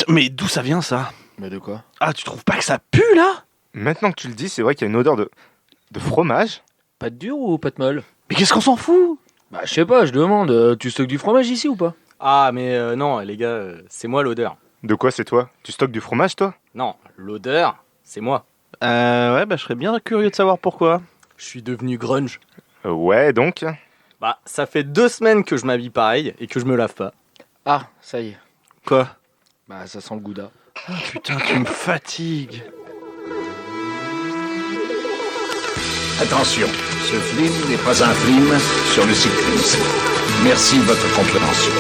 Mais d'où ça vient ça? Mais de quoi? Ah, tu trouves pas que ça pue là? Maintenant que tu le dis, c'est vrai qu'il y a une odeur de fromage. Pâte dure ou pâte molle? Mais qu'est-ce qu'on s'en fout? Bah je sais pas, je demande, tu stockes du fromage ici ou pas? Ah, mais non, les gars, c'est moi l'odeur. De quoi c'est toi? Tu stockes du fromage toi? Non, l'odeur, c'est moi. Ouais, bah je serais bien curieux de savoir pourquoi. Je suis devenu grunge. Ouais, donc. Bah, ça fait 2 semaines que je m'habille pareil et que je me lave pas. Ah, ça y est. Quoi? Bah ça sent le gouda. Ah, putain, tu me fatigues. Attention, ce film n'est pas un film sur le cyclisme. Merci de votre compréhension.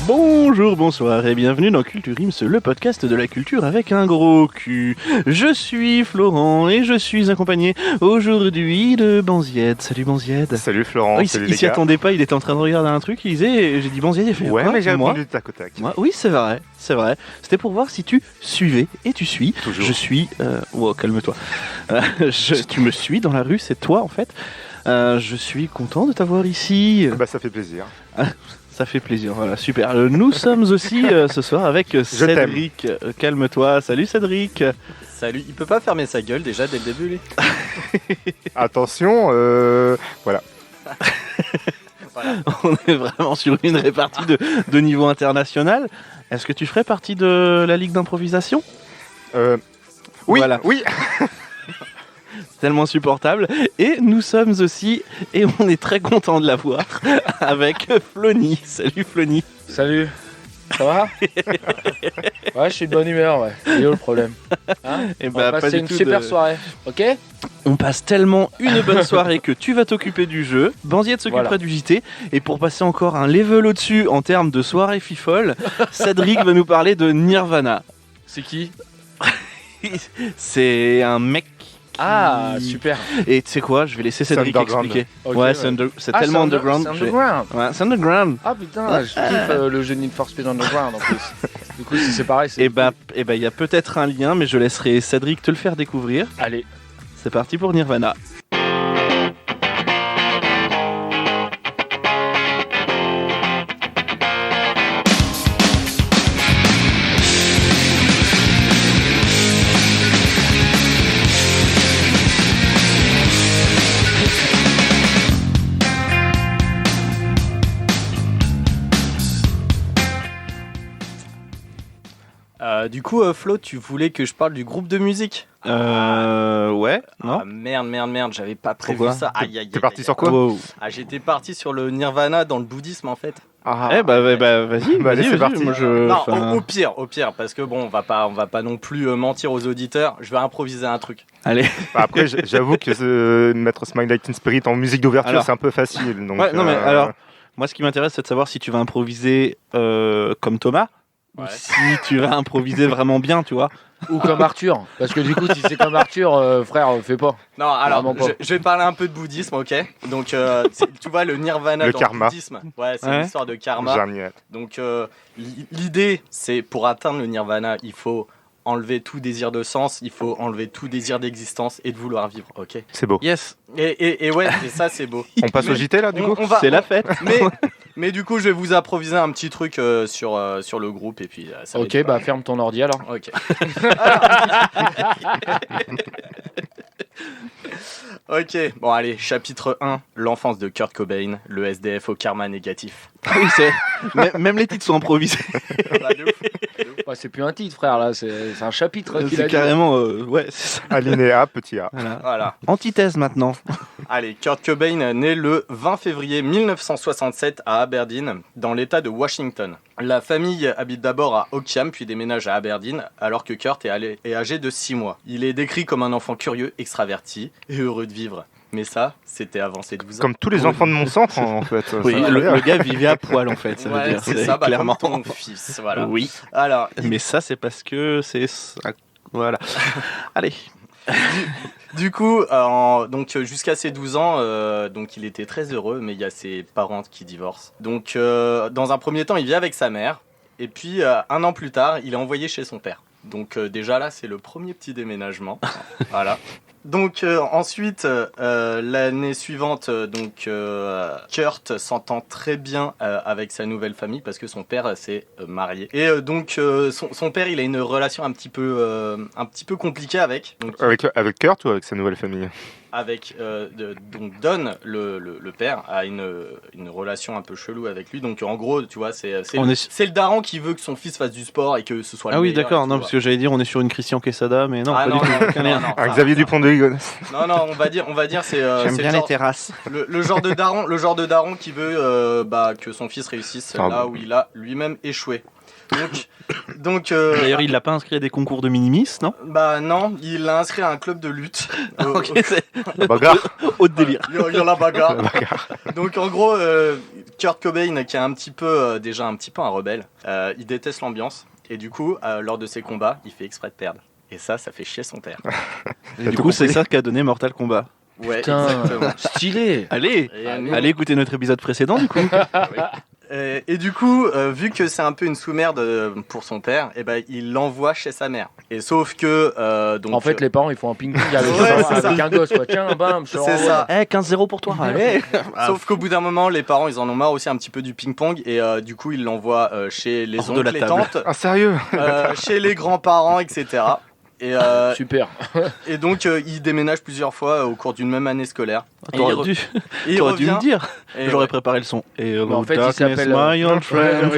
Bonjour, bonsoir et bienvenue dans Culture Ims, le podcast de la culture avec un gros cul. Je suis Florent et je suis accompagné aujourd'hui de Banzied. Salut Banzied. Salut Florent, Oh, il salut les s'y gars. attendait pas, il était en train de regarder un truc, il disait, j'ai dit Banzied, il fait Ouais, quoi, mais j'ai moi répondu de tac au tac. Moi, oui, c'est vrai. C'était pour voir si tu suivais, et tu suis. Toujours. Je suis... Wow, calme-toi. Tu me suis dans la rue, c'est toi en fait. Je suis content de t'avoir ici. Bah ça fait plaisir. Ça fait plaisir, voilà, super. Nous sommes aussi ce soir avec Cédric. Calme-toi, salut Cédric. Salut, il peut pas fermer sa gueule déjà dès le début, lui? Attention, voilà. Voilà. On est vraiment sur une répartie de niveau international. Est-ce que tu ferais partie de la ligue d'improvisation? Oui, Voilà. oui. Tellement insupportable. Et nous sommes aussi, et on est très content de la voir, avec Flony. Salut Flony. Salut. Ça va? Ouais, je suis de bonne humeur, ouais. C'est où le problème? Hein? Et On va pas passer du une tout super de- soirée, ok? On passe tellement une bonne soirée que tu vas t'occuper du jeu, Banzied s'occupera Voilà. du JT, et pour passer encore un level au-dessus en termes de soirée fifole, Cédric va nous parler de Nirvana. C'est qui? C'est un mec qui... Ah, super. Et tu sais quoi, je vais laisser C'est Cédric underground. expliquer. Ok, ouais, ouais. c'est Ah, tellement c'est underground. C'est je vais- underground. Ouais, c'est underground. Ah putain, je kiffe le jeu Need for Speed Underground en plus. Du coup, si c'est pareil, c'est... Et bah, il y a peut-être un lien, mais je laisserai Cédric te le faire découvrir. Allez. C'est parti pour Nirvana. Du coup, Flo, tu voulais que je parle du groupe de musique? Ouais, non. Ah, merde, j'avais pas prévu Pourquoi ça. Aïe, aïe, T'es aïe, parti aïe, sur aïe. quoi? Wow. Ah, j'étais parti sur le Nirvana dans le bouddhisme en fait. Ah. Eh bah, vas-y, Bah, allez, vas-y, c'est vas-y, parti. moi, Non, enfin, au pire, parce que bon, on va pas non plus mentir aux auditeurs. Je vais improviser un truc. Allez. Bah, après, j'avoue que mettre Smile Like Teen Spirit en musique d'ouverture, Alors. c'est un peu facile. Donc, Ouais, non mais alors, moi ce qui m'intéresse c'est de savoir si tu vas improviser comme Thomas, ou Ouais. si tu vas improviser vraiment bien, tu vois. Ou comme Arthur. Parce que du coup, si c'est comme Arthur, frère, fais pas. Non, alors, Vraiment pas. je vais parler un peu de bouddhisme, ok? Donc, tu vois, le Nirvana Le dans karma. le bouddhisme, ouais, c'est Ouais. une histoire de karma. Génial. Donc, l'idée, c'est pour atteindre le Nirvana, il faut enlever tout désir de sens, il faut enlever tout désir d'existence et de vouloir vivre, ok? C'est beau. Yes, Et ouais, et ça, c'est beau. On passe au JT là, du coup? On va- c'est la fête. mais du coup, je vais vous improviser un petit truc sur le groupe et puis ça va Ok, être bah ferme ton ordi alors. Ok. Ok, bon allez, chapitre 1, l'enfance de Kurt Cobain, le SDF au karma négatif. Oui, même les titres sont improvisés. Bah, de ouf. Ouais, c'est plus un titre, frère, là, c'est un chapitre. qu'il a C'est dit. carrément, ouais, c'est ça. Alinéa, petit A. Voilà. Voilà. Antithèse maintenant. Allez, Kurt Cobain naît le 20 février 1967 à Aberdeen, dans l'état de Washington. La famille habite d'abord à Ockham, puis déménage à Aberdeen, alors que Kurt est âgé de 6 mois. Il est décrit comme un enfant curieux, extraverti et heureux de vivre. Mais ça, c'était avant ses 12 ans. Comme tous les enfants de mon centre, en fait. Oui, Ça va le bien. gars vivait à poil en fait, ça veut Ouais, dire. c'est ça, bah, clairement. comme ton fils, voilà. Oui, Alors, mais ça c'est parce que c'est... Voilà. Allez. Du coup, donc jusqu'à ses 12 ans, donc il était très heureux, mais il y a ses parents qui divorcent. Donc dans un premier temps, il vit avec sa mère, et puis 1 an plus tard, il est envoyé chez son père. Donc déjà là, c'est le premier petit déménagement. Voilà. Donc ensuite, l'année suivante, Kurt s'entend très bien avec sa nouvelle famille parce que son père s'est marié. Et donc son père, il a une relation un petit peu compliquée avec. Donc, Avec Kurt ou avec sa nouvelle famille? avec donc Don, le père, a une relation un peu chelou avec lui. Donc en gros, tu vois, c'est le daron qui veut que son fils fasse du sport et que ce soit le Ah oui, meilleur d'accord, et non, tout, parce que j'allais dire on est sur une Christian Quesada, mais non, pas du tout. Aucun lien. Un Xavier Dupont de Ligonnès. Non, on va dire c'est J'aime c'est bien le les genre, terrasses. le genre de daron qui veut que son fils réussisse là où il a lui-même échoué. Donc D'ailleurs, il l'a pas inscrit à des concours de minimis, non? bah non, il l'a inscrit à un club de lutte. Ok, c'est Bagarre. haut de délire. Il y a la bagarre. Donc en gros, Kurt Cobain, qui est un petit peu déjà un petit peu un rebelle, il déteste l'ambiance et du coup, lors de ses combats, il fait exprès de perdre. Et ça fait chier son père. Et du coup, c'est ça qu'a donné Mortal Kombat. Ouais, Putain, exactement. stylé. Allez, Et, allez écouter notre épisode précédent, du coup. et du coup, vu que c'est un peu une sous-merde pour son père, et ben il l'envoie chez sa mère. Et sauf que donc En fait, les parents, ils font un ping-pong avec, Ouais, c'est avec ça. un gosse, quoi. Tiens, bam, je te c'est renvoie. ça. Eh, 15-0 pour toi, allez. Sauf qu'au bout d'un moment, les parents, ils en ont marre aussi un petit peu du ping-pong et du coup, ils l'envoient chez les Hors de oncles, la les table. tantes, Ah, sérieux? chez les grands-parents, etc. Et, Super. et donc, il déménage plusieurs fois au cours d'une même année scolaire. Et T'aurais il, dû, et il t'aurais dû me revient. dire. Et J'aurais ouais. préparé le son. Hello, Mais en fait, il darkness, s'appelle. my old friend.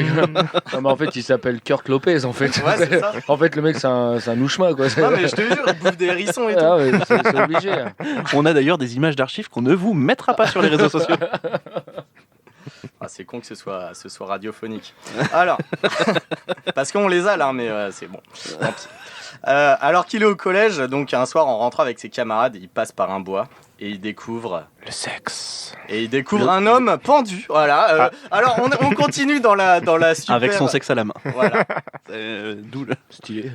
Non, mais en fait, il s'appelle Kurt Lopez, en fait. Ouais, c'est ça. En fait, le mec, c'est un ouchma, quoi. Non, mais je te jure, il bouffe des hérissons et tout. Ah ouais, c'est obligé. On a d'ailleurs des images d'archives qu'on ne vous mettra pas sur les réseaux sociaux. Ah, c'est con que ce soit radiophonique. Alors, parce qu'on les a là, mais c'est bon. Tant pis. Alors qu'il est au collège, donc un soir en rentrant avec ses camarades, il passe par un bois et il découvre Le sexe. un homme pendu. Voilà. Alors on continue dans la super. Avec son sexe à la main. Voilà. D'où le... Stylé.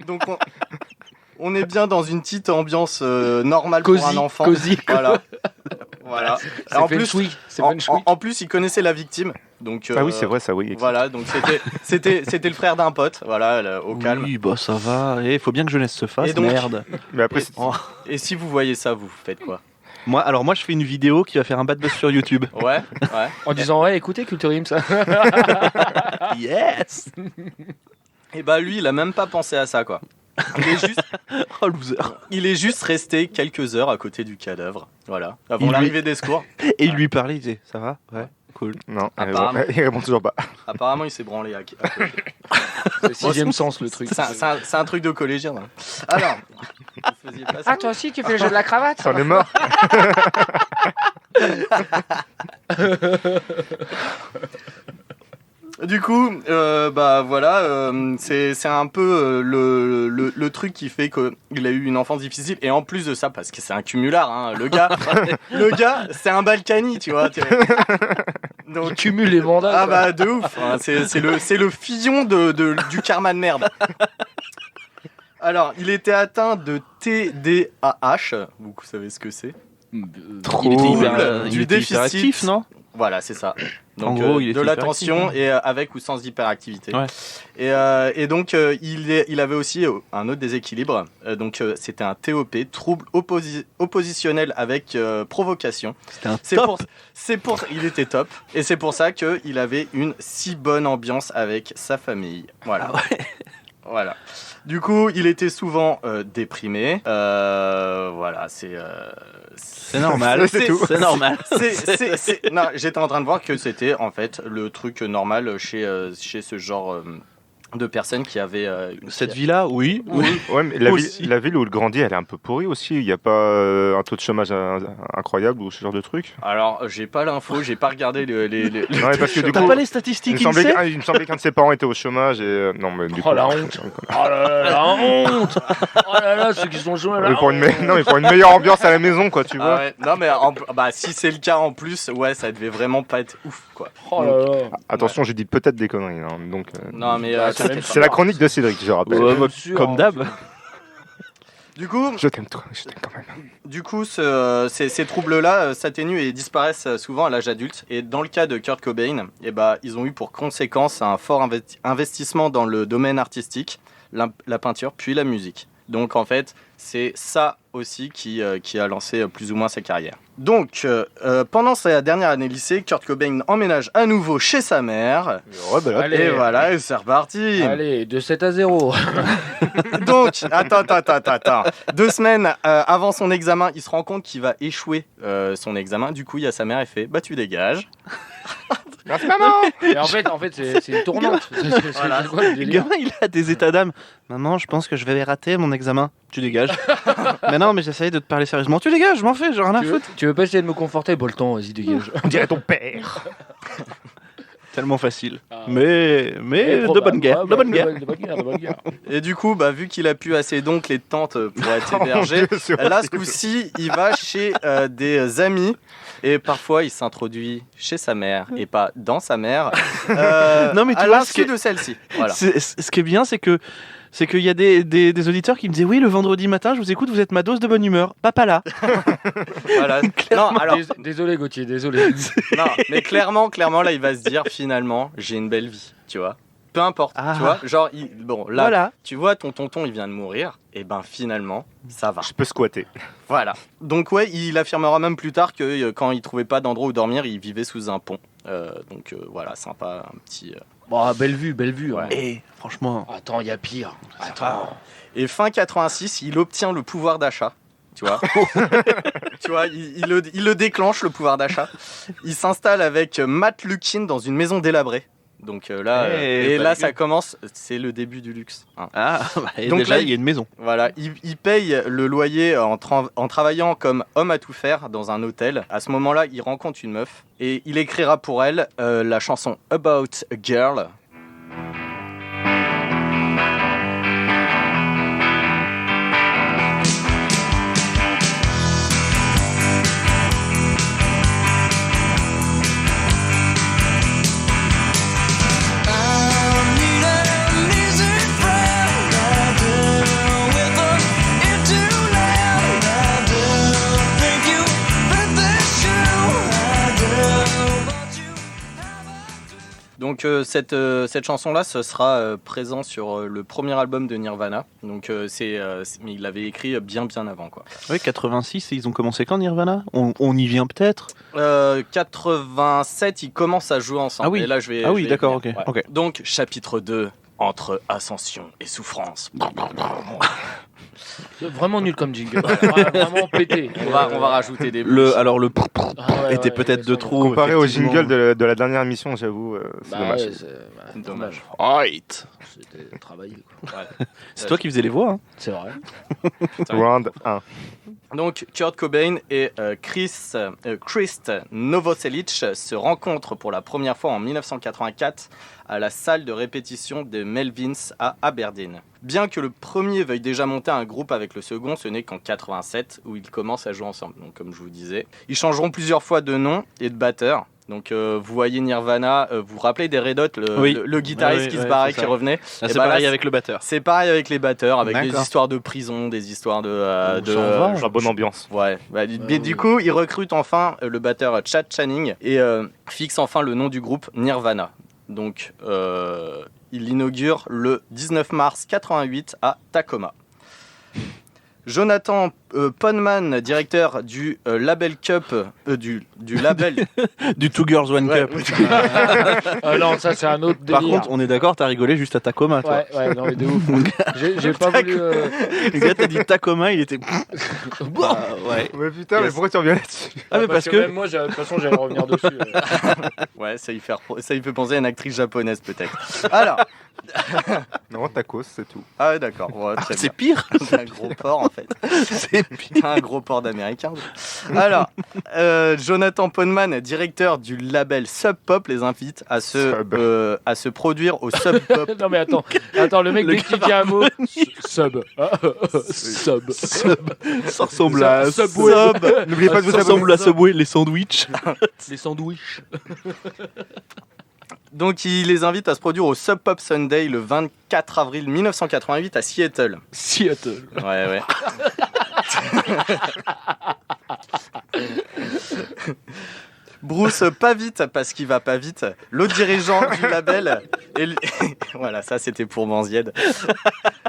Donc on est bien dans une petite ambiance normale pour un enfant. Cosy. Voilà. C'est En feng plus, shui. C'est feng shui. en plus, il connaissait la victime. Donc, Ah oui, c'est vrai, ça, oui. Voilà, donc c'était le frère d'un pote, voilà, au calme. Oui, bah ça va. Il faut bien que jeunesse se fasse, Et donc- merde. Mais après, Oh. Et si vous voyez ça, vous faites quoi? Moi, je fais une vidéo qui va faire un bad buzz sur YouTube. Ouais. En disant, ouais, écoutez, Culturim, ça. Yes. Et bah lui, il a même pas pensé à ça, quoi. Oh, loser. Il est juste resté quelques heures à côté du cadavre, voilà, Il avant lui- l'arrivée des secours. Et il lui parlait, il disait, ça va? Ouais, cool. non, Apparemment. il répond toujours pas. Apparemment, il s'est branlé à côté. C'est sixième sens, le truc. C'est un truc de collégien. Hein. Alors, vous faisiez pas ça? Ah, toi aussi, tu fais le jeu de la cravate? Ça en est mort. Du coup, bah voilà, c'est un peu le truc qui fait qu'il a eu une enfance difficile. Et en plus de ça, parce que c'est un cumulard, hein, le gars, c'est un Balkany, tu vois. Donc, Il cumule les mandats. ah quoi. bah de ouf, hein, c'est le fillon du karma de merde. Alors, il était atteint de TDAH, vous savez ce que c'est? Il était hyper, Du il était déficit. hyperactif, non? Voilà, c'est ça. Donc, En gros, il de était l'attention hyperactif, et avec ou sans hyperactivité. Ouais. Et donc, il avait aussi un autre déséquilibre. Donc, c'était un TOP, trouble oppositionnel avec provocation. C'était un top. Il était top. Et c'est pour ça qu'il avait une si bonne ambiance avec sa famille. Voilà. Ah ouais. Voilà. Du coup, il était souvent déprimé. Voilà, C'est normal. C'est tout. C'est normal. Non, j'étais en train de voir que c'était en fait le truc normal chez ce genre de personnes qui avaient Cette vie-là, oui. Ouais, mais Aussi. la ville où il grandit, elle est un peu pourrie aussi. Il n'y a pas un taux de chômage incroyable ou ce genre de truc. Alors, j'ai pas l'info, j'ai pas regardé les Non, mais parce que du T'as coup, pas les il statistiques, me il semblait sait il me semblait qu'un de ses parents était au chômage et non, mais du Oh coup, la honte. Oh là là, la honte. Oh là là, ceux qui sont chauds, là. mais pour non, mais pour une meilleure ambiance à la maison, quoi, tu Ah vois. ouais, non mais bah si c'est le cas en plus, ouais, ça devait vraiment pas être ouf quoi. Oh là là. Attention, je dis peut-être des conneries, hein, donc. Non mais c'est même c'est la chronique de Cédric, je rappelle. Ouais, bah, sûr, comme hein. d'hab. Du coup, Je t'aime quand même. Du coup, ces troubles-là s'atténuent et disparaissent souvent à l'âge adulte. Et dans le cas de Kurt Cobain, ils ont eu pour conséquence un fort investissement dans le domaine artistique, la peinture, puis la musique. Donc en fait, c'est ça aussi qui a lancé plus ou moins sa carrière. Donc, pendant sa dernière année lycée, Kurt Cobain emménage à nouveau chez sa mère. Ouais, bah là, Allez. Et voilà, et c'est reparti. Allez, de 7 à 0. Donc, attends. 2 semaines avant son examen, il se rend compte qu'il va échouer son examen. Du coup, il y a sa mère, elle fait « Bah, tu dégages merci maman. Et en fait, c'est une tournante. C'est quoi le Le délire gamin, il a des états d'âme. Maman, je pense que je vais rater mon examen. Tu dégages. Mais non, mais j'essaye de te parler sérieusement. Tu dégages, je m'en fais, j'ai rien à foutre. Tu veux pas essayer de me conforter? Bon, le temps, vas-y, dégage. On dirait ton père. Tellement facile. Ah. Mais de bonne guerre. De bonne guerre. De bonne guerre. ». Et du coup, vu qu'il a pu assez d'oncles et de tantes pour être hébergé, là, ce coup-ci, il va chez des amis. Et parfois, il s'introduit chez sa mère et pas dans sa mère. Non, mais tu à vois, l'insu de celle-ci. Voilà. Ce qui est bien, c'est qu'il y a des auditeurs qui me disaient oui, le vendredi matin, je vous écoute, vous êtes ma dose de bonne humeur. Papa là. Voilà. Non, alors, Désolé, Gauthier, désolé. non, mais clairement, là, il va se dire finalement, j'ai une belle vie, tu vois. Peu importe, Ah. tu vois. Genre, là, Voilà. tu vois, ton tonton, il vient de mourir. Et finalement, ça va. Je peux squatter. Voilà. Donc ouais, il affirmera même plus tard que quand il trouvait pas d'endroit où dormir, il vivait sous un pont. Voilà, sympa, un petit... Bon, belle vue. Ouais. Hein. Et franchement, Attends, il y a pire. Attends. Et fin 86, il obtient le pouvoir d'achat. Tu vois, tu vois, il le déclenche, le pouvoir d'achat. Il s'installe avec Matt Lukin dans une maison délabrée. Donc là, ça commence, c'est le début du luxe. Hein. et Donc déjà, là, il y a une maison. Voilà, il paye le loyer en travaillant comme homme à tout faire dans un hôtel. À ce moment-là, il rencontre une meuf et il écrira pour elle la chanson About a Girl. Donc cette chanson-là, ce sera présent sur le premier album de Nirvana. Donc mais il l'avait écrit bien avant, quoi. Oui, 86, et ils ont commencé quand Nirvana on y vient peut-être 87, ils commencent à jouer ensemble. Ah oui. Et là, D'accord, ok. Ouais. Ok. Donc chapitre 2, entre ascension et souffrance. Vraiment nul comme jingle. Vraiment pété. On va rajouter des Alors le était était peut-être de trop. Comparé au effectivement. jingle de la dernière émission, j'avoue, c'est dommage. C'est Dommage. Right. C'était travaillé, quoi. Ouais. C'est toi qui faisais les voix. Hein. C'est vrai. Round 1. Donc Kurt Cobain et Krist Novoselic se rencontrent pour la première fois en 1984 à la salle de répétition de Melvins à Aberdeen. Bien que le premier veuille déjà monter un groupe avec le second, ce n'est qu'en 87 où ils commencent à jouer ensemble. Donc comme je vous disais, ils changeront plusieurs fois de nom et de batteur. Donc vous voyez Nirvana, vous vous rappelez des Red Hot, le guitariste qui se barrait, qui revenait. Là, c'est pareil avec le batteur. C'est pareil avec les batteurs, avec des D'accord. histoires de prison, des histoires de La bonne ambiance. Ouais. Mais du coup, ils recrutent enfin le batteur Chad Channing et fixent enfin le nom du groupe Nirvana. Donc il l'inaugure le 19 mars 88 à Tacoma. Jonathan Poneman, directeur du Label Cup, du label. Du Two Girls One Ouais. Cup. Ah non, ça c'est un autre Par délire. contre, on est d'accord, t'as rigolé juste à Tacoma, toi. Ouais, non mais de ouf. J'ai pas voulu. Le gars t'as dit Tacoma, il était. Ouais. Ouais, putain, mais pourquoi tu reviens là-dessus? Ah, mais parce que. même moi, de toute façon, j'allais revenir dessus. Ouais, ça y fait penser à une actrice japonaise peut-être. Alors, Non, tacos, c'est tout. ah ouais, d'accord. Ouais, très C'est bien. pire. C'est un gros porc en fait. C'est pire. Un gros port d'américain. Alors, Jonathan Poneman, directeur du label Sub Pop, les invite à se produire au Sub Pop. Non mais attends, le mec dès qu'il dit un mot, sub. Sub. Ça ressemble à. Subway. N'oubliez pas de vous Ça abonner. ressemble à Subway, les sandwichs. Les sandwichs. Donc il les invite à se produire au Sub Pop Sunday le 24 avril 1988 à Seattle. Seattle. Ouais. Bruce pas vite parce qu'il va pas vite. L'autre dirigeant du label, voilà, ça c'était pour Banzied.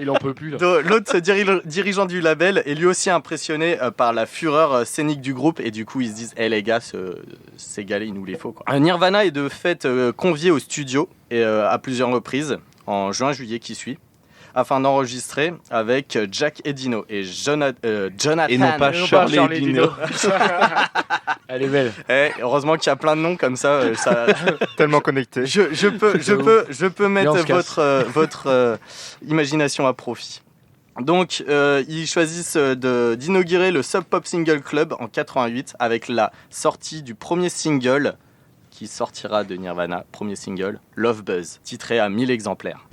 Il en peut plus là. L'autre dirigeant du label est lui aussi impressionné par la fureur scénique du groupe et du coup ils se disent les gars, ces gars-là, il nous les faut quoi. Nirvana est de fait convié au studio et à plusieurs reprises en juin-juillet qui suit afin d'enregistrer avec Jack et Dino et Jonathan. Et non pas Charlie Dino. Elle est belle. Heureusement qu'il y a plein de noms comme ça. Tellement connecté. Je peux mettre on se casse. votre imagination à profit. Donc, ils choisissent d'inaugurer le Sub Pop Single Club en 88 avec la sortie du premier single qui sortira de Nirvana, premier single, Love Buzz, titré à 1000 exemplaires.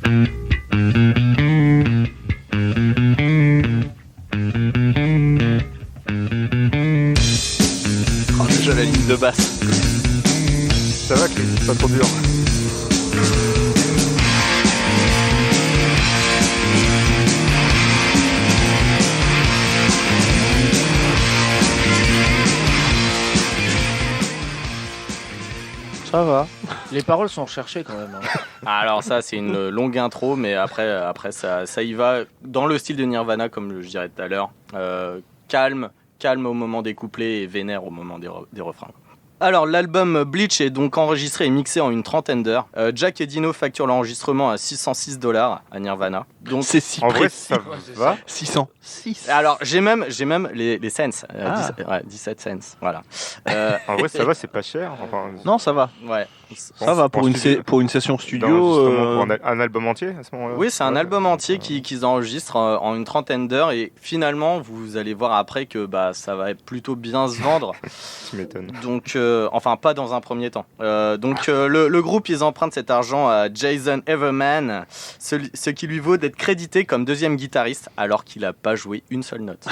Oh, déjà la ligne de basse. Ça va, Chris, c'est pas trop dur. Ça va. Les paroles sont recherchées quand même. Hein. Alors ça, c'est une longue intro, mais après ça y va dans le style de Nirvana, comme je dirais tout à l'heure. Calme au moment des couplets et vénère au moment des refrains. Alors, l'album Bleach est donc enregistré et mixé en une trentaine d'heures. Jack et Dino facturent l'enregistrement à $606 à Nirvana. Donc, C'est si En vrai, précis. ça va. 606. alors, j'ai même les cents. 17 cents. Voilà. En vrai, ça va, c'est pas cher. Enfin, Non, ça va. Ouais. Ça va pour une session studio. d'enregistrement pour un album entier à ce moment-là. Oui, c'est un Ouais. album entier qu'ils enregistrent en une trentaine d'heures. Et finalement, vous allez voir après que ça va plutôt bien se vendre. Tu m'étonnes. Donc, enfin, pas dans un premier temps. Le groupe, ils empruntent cet argent à Jason Everman, ce qui lui vaut d'être crédité comme deuxième guitariste alors qu'il n'a pas joué une seule note.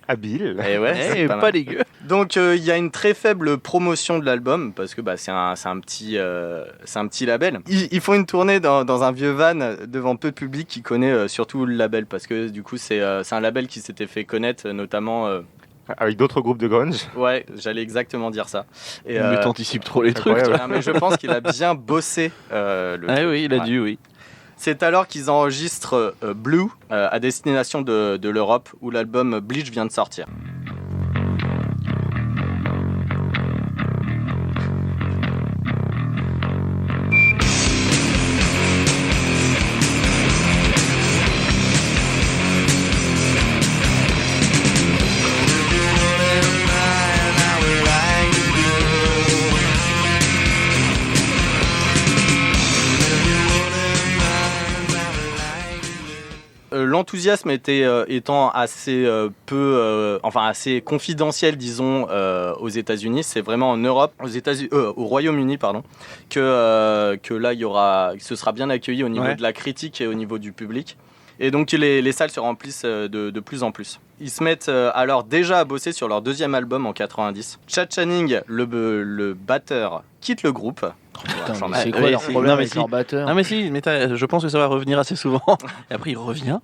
Habile. Et ouais, c'est Eh, pas pas mal. dégueu. Donc, il y a une très faible promotion de l'album parce que c'est un petit label. Ils font une tournée dans un vieux van devant peu de public qui connaît surtout le label parce que du coup, c'est un label qui s'était fait connaître notamment. Avec d'autres groupes de grunge. Ouais, j'allais exactement dire ça. Et, Mais t'anticipes trop les trucs. incroyable. toi. mais je pense qu'il a bien bossé le Ah truc. oui, il a Ouais. dû, oui. C'est alors qu'ils enregistrent Blue à destination de l'Europe où l'album Bleach vient de sortir. L'enthousiasme étant assez assez confidentiel, disons, aux États-Unis. C'est vraiment en Europe, au Royaume-Uni, pardon, que là ce sera bien accueilli au niveau Ouais. de la critique et au niveau du public. Et donc les salles se remplissent de plus en plus. Ils se mettent alors déjà à bosser sur leur deuxième album en 90. Chad Channing, le batteur, quitte le groupe. Putain, J'en mais ai- c'est ouais, quoi leur c'est- problème non, mais avec si. leur batteur? Non mais si, mais je pense que ça va revenir assez souvent. Et après il revient.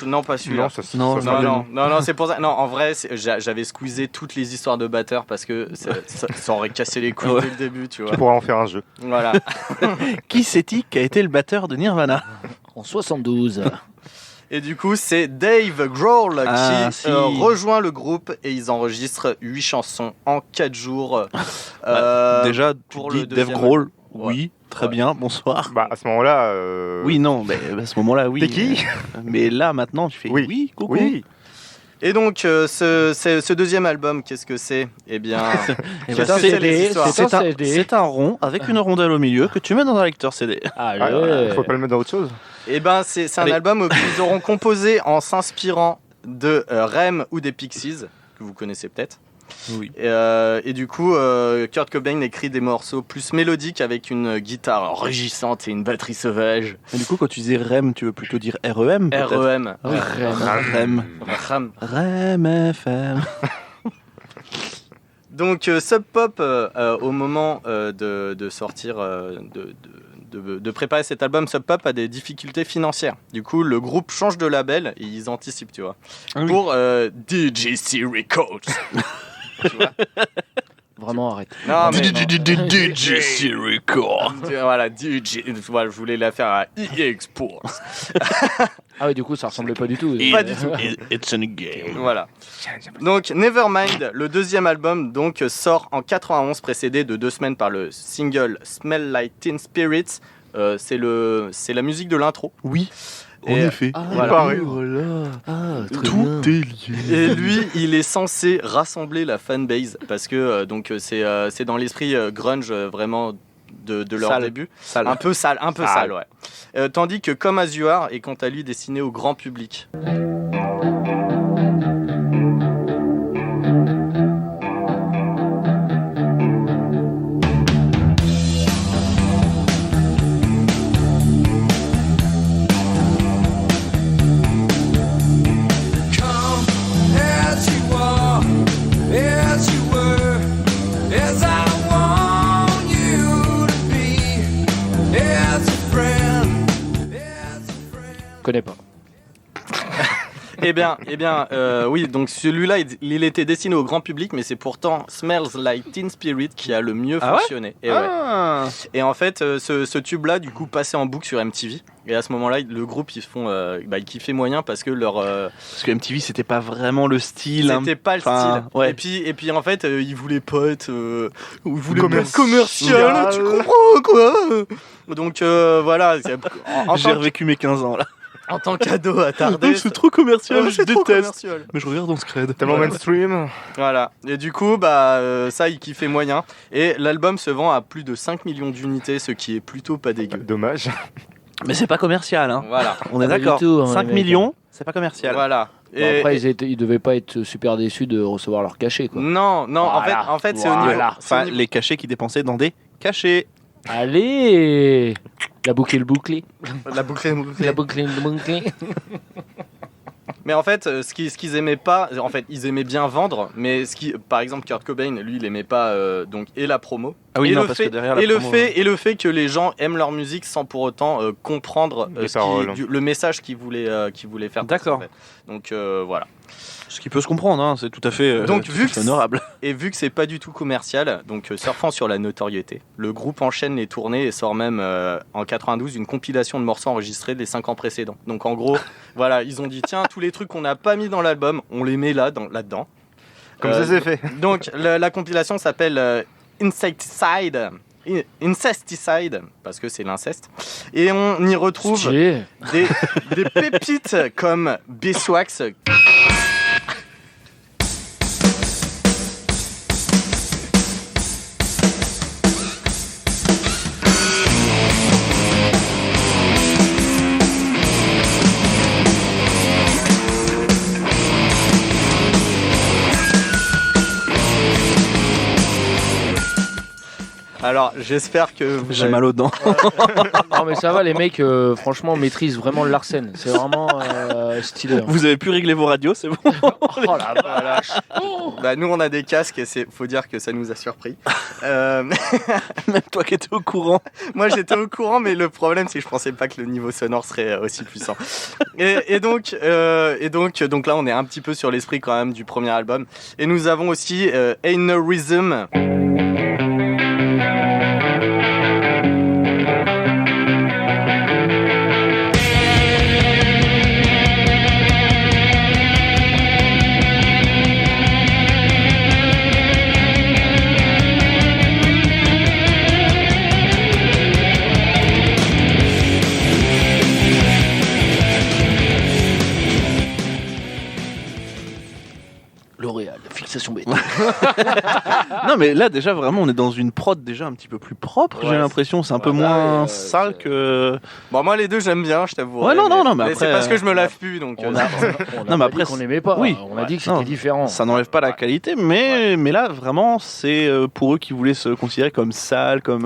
Non, pas celui-là. Non, ça Non, sera bien. Non, c'est pour ça. Non, en vrai, j'avais squeezé toutes les histoires de batteurs parce que ça aurait cassé les couilles Ouais. dès le début, tu vois. Tu pourras en faire un jeu. Voilà. Qui c'est-il qui a été le batteur de Nirvana? En 72. Et du coup, c'est Dave Grohl Ah, qui si. rejoint le groupe et ils enregistrent 8 chansons en 4 jours. Déjà, tu pour dis le Dave deuxième Grohl. album. Oui, très Ouais. bien, bonsoir. Bah, à ce moment-là. Oui, non, mais à ce moment-là, oui. T'es qui? Mais là, maintenant, tu fais Oui. coucou. Oui. Et donc, ce deuxième album, qu'est-ce que c'est? Eh bien, Eh Qu'est-ce ben, que c'est, les histoires c'est un CD. c'est un rond avec une rondelle au milieu que tu mets dans un lecteur CD. Allez. Faut pas le mettre dans autre chose. c'est un Allez. album qu'ils auront composé en s'inspirant de Rem ou des Pixies, que vous connaissez peut-être. Oui. Et du coup, Kurt Cobain écrit des morceaux plus mélodiques avec une guitare rugissante et une batterie sauvage. Mais du coup, quand tu dis REM, tu veux plutôt dire REM peut-être? REM. Ah oui, REM. Rem. REM FM. Donc Sub Pop, au moment de sortir, de préparer cet album, Sub Pop a des difficultés financières. Du coup, le groupe change de label et ils anticipent, tu vois. Pour DJC Records. Tu vois. Vraiment, arrête. Non, mais DJC Records. voilà, voilà, je voulais la faire à EA Sports. Ah oui, du coup, ça ressemblait pas du tout. Pas du tout. It's in a game. Voilà. Donc Nevermind, le deuxième album, donc sort en 91, précédé de 2 semaines par le single Smell Like Teen Spirits. C'est la musique de l'intro. Oui. En Et, effet. voilà. Voilà. Tout Tout est lié. Et lui, il est censé rassembler la fanbase parce que donc c'est dans l'esprit grunge vraiment de leur Sale. début. Sale. Un peu sale, ouais. Tandis que Come As You Are est quant à lui destiné au grand public. Je connais pas. Eh bien, oui, donc celui-là, il était destiné au grand public, mais c'est pourtant Smells Like Teen Spirit qui a le mieux Ah ouais fonctionné. Et, ouais. Ah. Et en fait, ce tube-là, du coup, passait en boucle sur MTV. Et à ce moment-là, le groupe, ils kiffaient moyen parce que leur... Parce que MTV, c'était pas vraiment le style. hein. C'était pas le Enfin, style. ouais. Et puis en fait, ils voulaient pas être... ils voulaient pas être Commercial. commercial, tu comprends quoi. Donc voilà, J'ai revécu mes 15 ans là. en tant qu'ado attardé... C'est trop commercial, je c'est trop déteste. commercial. Mais je regarde dans Scred. Tellement mainstream. Voilà, et du coup, ça, il kiffait moyen. Et l'album se vend à plus de 5 millions d'unités, ce qui est plutôt pas dégueu. Dommage. Mais c'est pas commercial, hein. Voilà, On est Pas du d'accord. tout, hein, 5 les mecs. millions, c'est pas commercial. voilà. Bon, après, ils devaient pas être super déçus de recevoir leur cachet, quoi. Non, Voilà. en fait, c'est au niveau... Voilà. c'est au Enfin, niveau- les cachets qui dépensaient dans des cachets. Allez, la boucle et le bouclé. La boucle est bouclée. La boucle et le bouclé. Mais en fait, ce qu'ils aimaient pas, en fait, ils aimaient bien vendre, mais par exemple, Kurt Cobain, lui, il aimait pas donc et la promo. Ah oui, et non, le parce fait, que derrière la et promo, le fait que les gens aiment leur musique sans pour autant comprendre Les paroles. le message qu'ils voulaient faire. passer, D'accord. en fait. Donc voilà. Ce qui peut se comprendre, hein, c'est tout à fait, Donc, tout vu à que fait honorable. Et vu que c'est pas du tout commercial, donc surfant sur la notoriété, le groupe enchaîne les tournées et sort même en 92 une compilation de morceaux enregistrés des 5 ans précédents. Donc en gros, voilà, ils ont dit tiens, tous les trucs qu'on n'a pas mis dans l'album, on les met là-dedans. Comme ça, c'est fait. Donc la compilation s'appelle Incesticide, parce que c'est l'inceste. Et on y retrouve Stylé. des pépites comme Beeswax. Alors, j'espère que vous J'ai avez- mal aux dents. Non, mais ça va, les mecs, franchement, maîtrisent vraiment le Larsen. C'est vraiment stylé. hein. Vous avez pu régler vos radios, c'est bon. Oh la vache. Bah, nous, on a des casques et faut dire que ça nous a surpris. Euh, Même toi qui étais au courant. Moi, j'étais au courant, mais le problème, c'est que je pensais pas que le niveau sonore serait aussi puissant. Et donc là, on est un petit peu sur l'esprit quand même du premier album. Et nous avons aussi Ain't No Rhythm. L'Oréal, fixation bête. Non, mais là, déjà, vraiment, on est dans une prod déjà un petit peu plus propre, Ouais, j'ai l'impression. C'est un peu ouais, moins ouais, sale c'est- que. Bon, moi, les deux, j'aime bien, je t'avoue. Ouais, non, mais c'est après, parce que je me lave plus, donc. On a Non, mais pas après, dit qu'on n'aimait pas. oui. On a dit que Non, c'était différent. Ça n'enlève pas la qualité, mais là, vraiment, c'est pour eux qui voulaient se considérer comme sale, comme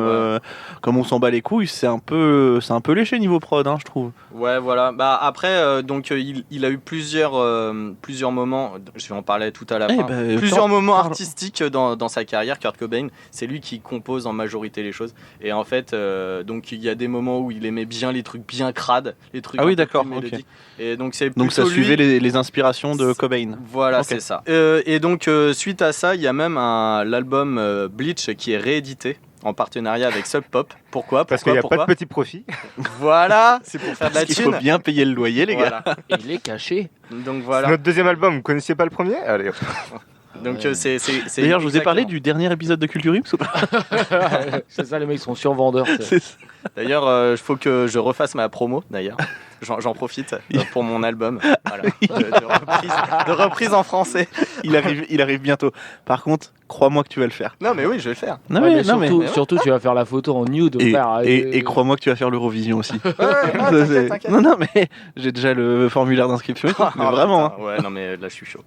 on s'en bat les couilles, c'est un peu léché niveau prod, hein, je trouve. Ouais, voilà. Bah après, il a eu plusieurs moments. Je vais en parler tout à la Eh fin. ben, Plusieurs moments artistique dans sa carrière, Kurt Cobain. C'est lui qui compose en majorité les choses. Et en fait, donc il y a des moments où il aimait bien les trucs bien crades, les trucs d'accord, mélodiques. Et donc c'est Donc ça plutôt suivait lui. les inspirations de Cobain. Voilà, Ok. c'est ça. Et donc suite à ça, il y a même l'album Bleach qui est réédité en partenariat avec Sub Pop. Pourquoi Parce qu'il n'y a pas de petit profit. Voilà, c'est pour faire de la Parce qu'il faut thune. bien payer le loyer, les gars. Voilà. Il est caché. Donc C'est voilà. notre deuxième album, vous connaissiez pas le premier? Allez, hop. Donc Ouais. c'est D'ailleurs, je vous ai parlé exactement. du dernier épisode de Culture Ims ou pas? C'est ça, les mecs sont survendeurs. C'est ça. D'ailleurs, il faut que je refasse ma promo, d'ailleurs. J'en profite pour mon album. Voilà. De reprise en français. Il arrive bientôt. Par contre, crois-moi que tu vas le faire. Non, mais oui, je vais le faire. Non, Ouais, mais, mais non, mais- surtout, tu vas faire la photo en nude. Et, frère. et crois-moi que tu vas faire l'Eurovision aussi. T'inquiète, t'inquiète. Non, mais j'ai déjà le formulaire d'inscription. Mais vraiment. Hein. Ouais, non, mais là, je suis chaud.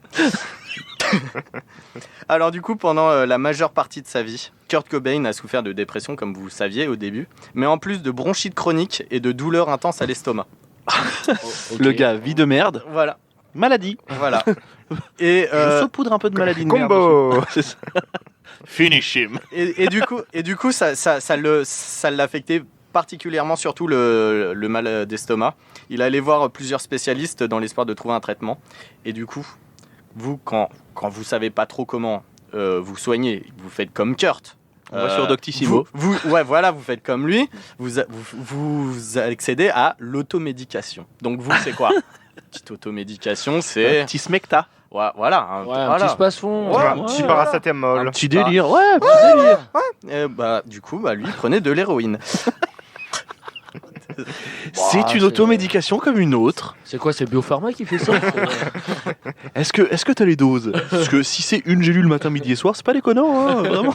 Alors, du coup, pendant la majeure partie de sa vie, Kurt Cobain a souffert de dépression, comme vous le saviez au début, mais en plus de bronchite chronique et de douleurs intenses à l'estomac. Le gars, vie de merde, Voilà, maladie. voilà. Et, Je saupoudre un peu de maladie de merde. Combo. dessus. C'est ça. Finish him. et du coup, ça l'affectait particulièrement, surtout le mal d'estomac. Il allait voir plusieurs spécialistes dans l'espoir de trouver un traitement. Et du coup, vous, quand vous savez pas trop comment vous soigner, vous faites comme Kurt. On va sur Doctissimo. Ouais, voilà, vous faites comme lui. Vous accédez à l'automédication. Donc vous, c'est quoi? Petite automédication, c'est Petit smecta. ouais, voilà, Ouais, un voilà. petit space-fond. Ouais, Un petit paracétamol. Un Petit délire. Ouais, petit délire. Du coup, lui, il prenait de l'héroïne. C'est une c'est- automédication comme une autre. C'est quoi, c'est Biopharma qui fait ça? Est-ce que t'as les doses? Parce que si c'est une gélule matin, midi et soir, c'est pas déconnant, hein, vraiment.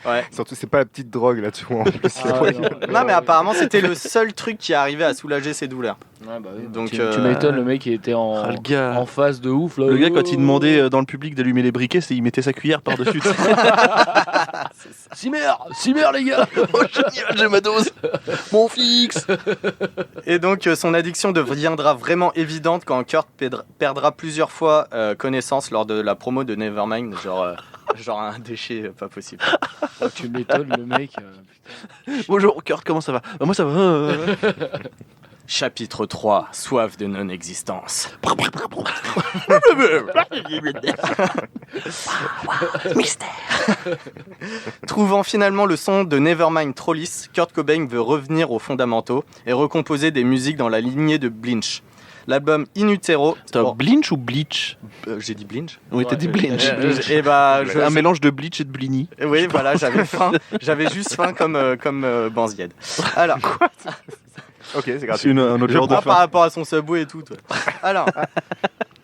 Ouais. Surtout, c'est pas la petite drogue là, tu vois. En plus, Ah, ouais, Non, mais apparemment, c'était le seul truc qui arrivait à soulager ses douleurs. Ouais, bah oui. Donc, tu m'étonnes, le mec il était en, Ah, le gars. en phase de ouf. Là. Le gars, quand il demandait dans le public d'allumer les briquets, il mettait sa cuillère par-dessus. Cimer les gars. Oh, génial, j'ai ma dose. Mon fixe. Et donc, son addiction deviendra vraiment évidente quand Kurt perdra plusieurs fois connaissance lors de la promo de Nevermind. Genre un déchet pas possible. Oh, tu m'étonnes, le mec. Bonjour, Kurt, comment ça va? Moi, ça va. Chapitre 3, soif de non-existence. Trouvant finalement le son de Nevermind trop lisse, Kurt Cobain veut revenir aux fondamentaux et recomposer des musiques dans la lignée de Bleach. L'album In Utero... Attends, Blinch ou Bleach? j'ai dit Bleach. Oui, t'as dit Blinch. Et bah, Un mélange de Bleach et de Blini. oui, voilà, j'avais faim. J'avais juste faim comme Banzied. Alors, Ok, c'est grave. C'est un autre genre de par fin. rapport à son Subway et tout. Toi. Alors,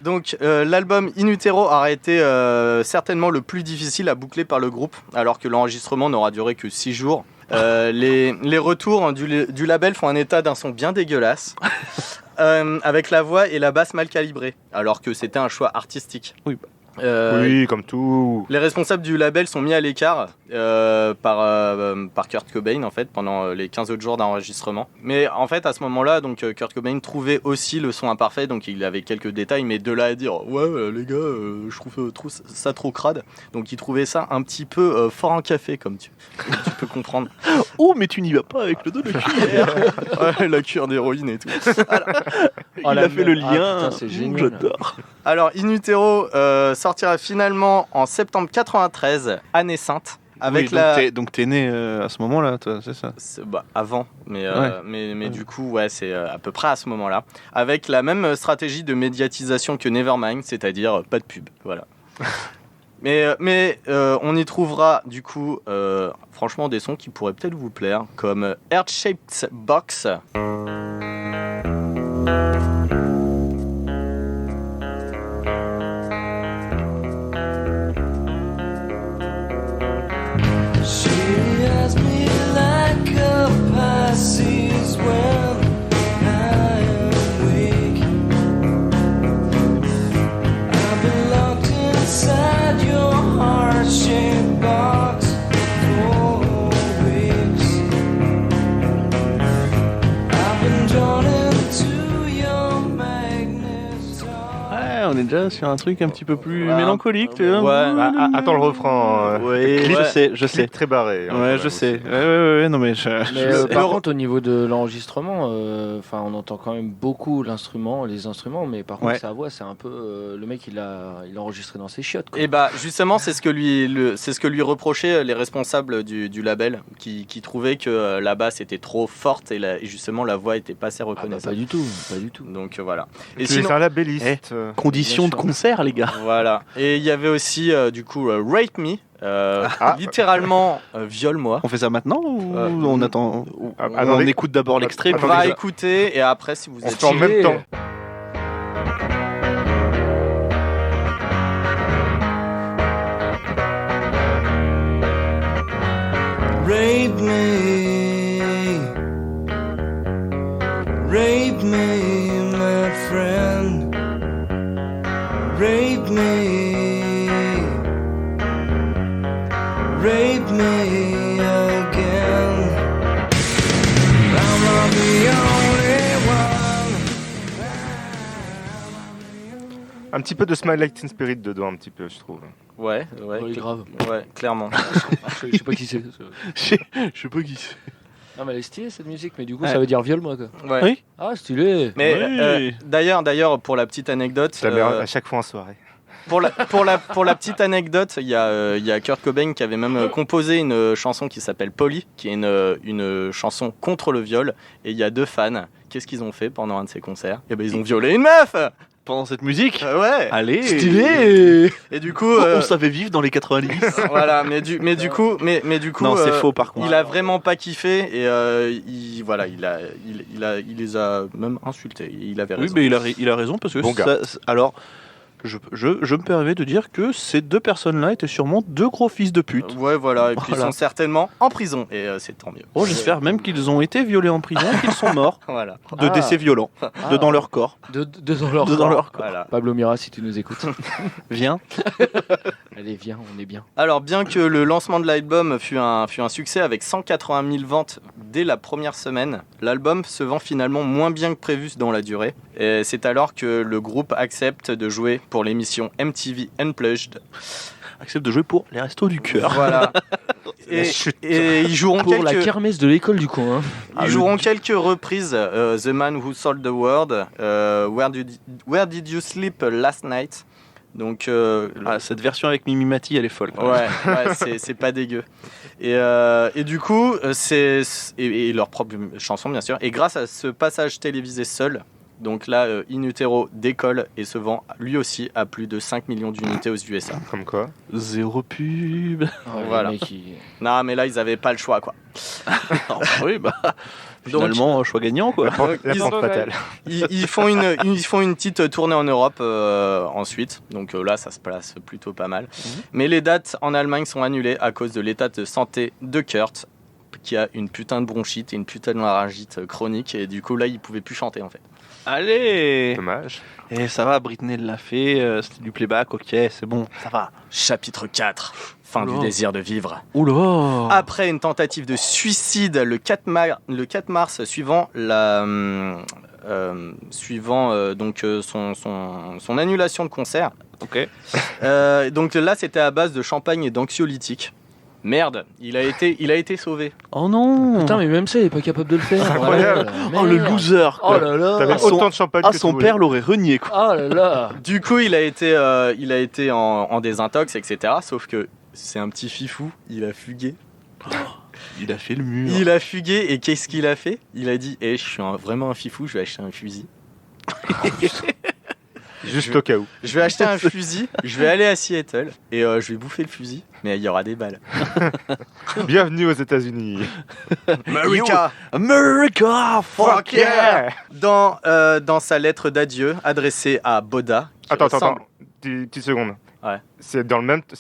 donc l'album In Utero aura été certainement le plus difficile à boucler par le groupe, alors que l'enregistrement n'aura duré que 6 jours. Les retours du label font un état d'un son bien dégueulasse, avec la voix et la basse mal calibrées, alors que c'était un choix artistique. Oui. Oui, comme tout. Les responsables du label sont mis à l'écart par Kurt Cobain en fait pendant les 15 autres jours d'enregistrement. Mais en fait à ce moment-là, donc Kurt Cobain trouvait aussi le son imparfait, donc il avait quelques détails, mais de là à dire ouais les gars, je trouve ça trop crade. Donc il trouvait ça un petit peu fort en café comme tu peux comprendre. Oh, mais tu n'y vas pas avec le dos de cuillère. Ouais, la cure d'héroïne et tout. Oh, Il la a fait le merde. Ah, lien. putain, c'est génial. J'adore. Alors In Utero sortira finalement en septembre 93, année sainte. Avec Oui, donc t'es né à ce moment-là, toi, c'est ça? Avant, mais, Ouais. mais du coup, ouais, c'est à peu près à ce moment-là. Avec la même stratégie de médiatisation que Nevermind, c'est-à-dire pas de pub. Voilà. mais on y trouvera, du coup, franchement, des sons qui pourraient peut-être vous plaire, comme Heart-Shaped Box. She has me like a Pisces when I am weak. I've been locked inside your heart-shaped box for weeks. I've been drawn into your on est déjà sur un truc un petit peu plus Ouais. mélancolique, tu vois. Ouais. Attends le refrain. Ouais, clip- je sais. clip très barré. hein, quand Ouais, même je aussi. sais. Ouais, non mais je Mais sais. par contre, au niveau de l'enregistrement, enfin, on entend quand même beaucoup les instruments, mais par contre, Ouais. sa voix, c'est un peu. Le mec, il a enregistré dans ses chiottes. Quoi. Et bah justement, c'est ce que lui reprochaient les responsables du label, qui trouvaient que la basse était trop forte et justement la voix était pas assez Ah bah, reconnaissable. pas du tout, pas du tout. Donc voilà. Tu Et es sinon, un labelliste. Conditions Bien de sûr. concert, les gars. voilà. Et il y avait aussi du coup Rape Me, littéralement viole-moi. On fait ça maintenant ou on attend ou Ah, on attendez. écoute d'abord l'extrait On puis va on fait ça. écouter et après si vous On se êtes fait en même stylé. temps. Rape me, rape me, my friend. Rape me again. I'm not the only one. Un petit peu de Smile Like Teen Spirit dedans, un petit peu, je trouve. ouais, Oui, grave. ouais, clairement. Je sais pas qui c'est. Je sais pas qui c'est. Non, mais elle est stylée cette musique, mais du coup, Ouais. ça veut dire viole-moi quoi. Ouais. Oui. Ah, stylé. Mais Oui. d'ailleurs, pour la petite anecdote, Je la mets à chaque fois en soirée. pour la petite anecdote, il y a Kurt Cobain qui avait même composé une chanson qui s'appelle Polly, qui est une chanson contre le viol. Et il y a 2 fans. Qu'est-ce qu'ils ont fait pendant un de ces concerts? Et ben ils ont violé une meuf. Pendant cette musique. Ouais. Allez. Stylé. Et du coup, On savait vivre dans les 90. voilà. Mais du coup, Non, c'est faux par contre. Il a vraiment pas kiffé et il les a même insultés. Il avait Oui, raison. mais il a raison parce que Bon gars. alors je me permets de dire que ces 2 personnes-là étaient sûrement 2 gros fils de pute. Ouais, voilà. Et puis Voilà. ils sont certainement en prison et c'est tant mieux. Oh, j'espère même qu'ils ont été violés en prison et qu'ils sont morts Voilà. de Ah. décès violents dans leur corps. Dans leur Dans leur corps. Voilà. Pablo Mira, si tu nous écoutes. Viens. Allez, viens, on est bien. Alors, bien que le lancement de l'album fut un succès avec 180 000 ventes dès la première semaine, l'album se vend finalement moins bien que prévu dans la durée. Et c'est alors que le groupe accepte de jouer pour l'émission MTV Unplugged. Accepte de jouer pour les restos du cœur. Voilà. La chute. Et ils joueront Pour la quelques... kermesse de l'école du coin. Hein. Ils joueront quelques reprises. The Man Who Sold the World, Where Did You Sleep Last Night. Donc, Ah, cette version avec Mimi Mati, elle est folle. quand même. ouais, c'est pas dégueu. Et du coup, et leur propre chanson bien sûr. Et grâce à ce passage télévisé seul, donc là, In Utero décolle et se vend lui aussi à plus de 5 millions d'unités aux USA. Comme quoi. Zéro pub. Voilà. Le mec, il- Non, mais là, ils avaient pas le choix, quoi. Oui, bah. Finalement, choix gagnant quoi. La Ils pente ont- fatale. Ils font une petite tournée en Europe ensuite. Donc là, ça se place plutôt pas mal. Mais les dates en Allemagne sont annulées à cause de l'état de santé de Kurt, qui a une putain de bronchite et une putain de laryngite chronique. Et du coup, là, il pouvait plus chanter, en fait. Allez. Dommage. Et ça va, Britney l'a fait, c'était du playback, ok, c'est bon, ça va. Chapitre 4. Fin Oula. du désir de vivre. Oula. Après une tentative de suicide le 4 mars suivant son annulation de concert. Ok. Donc là, c'était à base de champagne et d'anxiolytiques. Merde, il a été sauvé. Oh non. Putain, mais même ça, il est pas capable de le faire. incroyable. Oh le Merde. loser. Oh Quoi. là là. T'avais son- autant de champagne Ah, que son tu père l'aurait renié quoi. Oh là là. Du coup, il a été en désintox, etc. Sauf que c'est un petit fifou, il a fugué. Il a fait le mur. Il a fugué et qu'est-ce qu'il a fait? Il a dit je suis vraiment un fifou, je vais acheter un fusil. Juste au cas où. Je vais acheter un fusil, je vais aller à Seattle et je vais bouffer le fusil, mais il y aura des balles. Bienvenue aux États-Unis. America! America, fuck yeah. Dans sa lettre d'adieu adressée à Boda. qui Attends. ressemble- Petite seconde. Ouais. C'est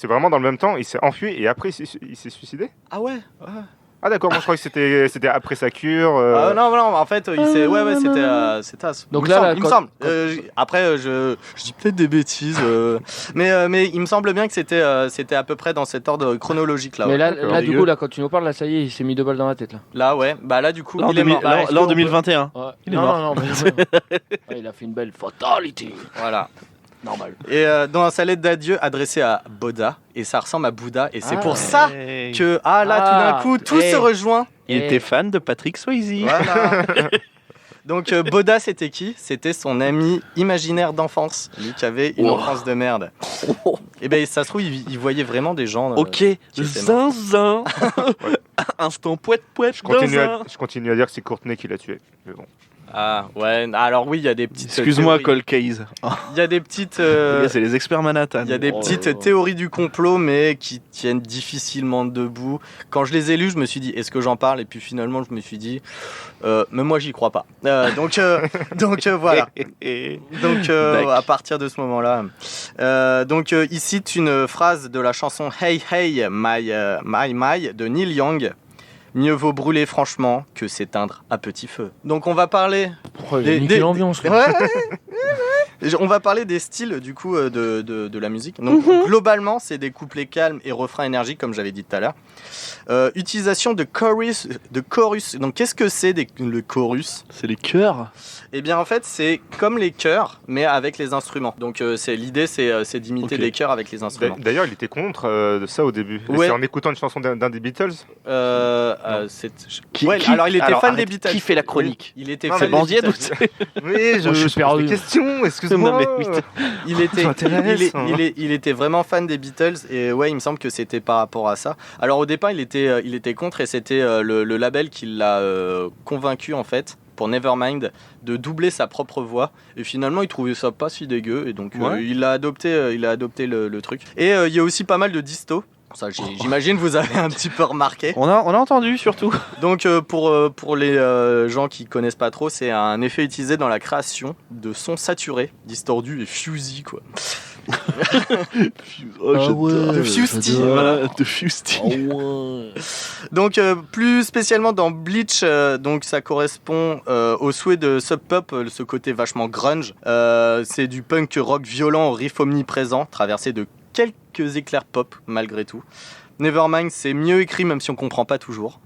vraiment dans le même temps. Il s'est enfui et après il s'est suicidé. Ah ouais? Ah d'accord. Moi je croyais que c'était après sa cure. Non, en fait, c'était Donc il là, me là, semble, il me quand- semble. Après, je dis peut-être des bêtises, mais il me semble bien que c'était à peu près dans cet ordre chronologique là. Mais Ouais. là, D'accord. là du coup, là, quand tu nous parles, là, ça y est, il s'est mis 2 balles dans la tête là. Là, ouais. Bah là, du coup, Là en, il est mort. Bah, est-ce là, en qu'on peut- 2021. Ouais. Il est non, mort. non, mais ouais, il a fait une belle fatality. Voilà. Normal. Et dans sa lettre d'adieu adressée à Boda, et ça ressemble à Bouddha, et c'est pour ça que, tout d'un coup, tout se rejoint. Il était fan de Patrick Swayze. Voilà. Donc Boda, c'était qui? C'était son ami imaginaire d'enfance, lui qui avait une enfance de merde. Et ben ça se trouve, il voyait vraiment des gens. Ok, étaient morts. zinzin. Instant poète. Je continue à dire que c'est Courtney qui l'a tué. Mais bon. Ah ouais, alors oui, il y a des petites. Excuse-moi, théories. Cold Case. Il y a des petites. Les gars, c'est les experts Manhattan. Il y a des petites théories du complot, mais qui tiennent difficilement debout. Quand je les ai lues, je me suis dit, est-ce que j'en parle? Et puis finalement, je me suis dit, même moi, j'y crois pas. Donc voilà. Donc à partir de ce moment-là. Il cite une phrase de la chanson Hey Hey My de Neil Young. Mieux vaut brûler franchement que s'éteindre à petit feu. Donc on va parler. L'ambiance. On va parler des styles du coup de la musique. Donc globalement, c'est des couplets calmes et refrains énergiques comme j'avais dit tout à l'heure. Utilisation de chorus. Donc qu'est-ce que c'est le chorus? C'est les chœurs. Eh bien en fait, c'est comme les chœurs mais avec les instruments. Donc l'idée c'est d'imiter les chœurs avec les instruments. D'ailleurs, il était contre de ça au début. Ouais. C'est en écoutant une chanson d'un des Beatles. Alors il était fan des Beatles. Qui fait la chronique? Il était Non, fan C'est des Banzied ou Beatles. c'est... Oui, je suis perdu. pose des questions, excuse-moi. Non, mais oui. Il était vraiment fan des Beatles et ouais, il me semble que c'était par rapport à ça. Alors au départ, il était contre et c'était le label qui l'a convaincu en fait pour Nevermind de doubler sa propre voix et finalement il trouvait ça pas si dégueu et donc il a adopté le truc. Et il y a aussi pas mal de disto. Ça, j'imagine vous avez un petit peu remarqué. On a entendu surtout. Donc pour les gens qui connaissent pas trop, c'est un effet utilisé dans la création de sons saturés, distordus et fusy quoi. De Fusty, voilà. De Fusty. Donc plus spécialement dans Bleach, donc ça correspond au souhait de Sub Pop, ce côté vachement grunge. C'est du punk rock violent au riff omniprésent, traversé de quelques éclairs pop malgré tout. Nevermind, c'est mieux écrit même si on comprend pas toujours.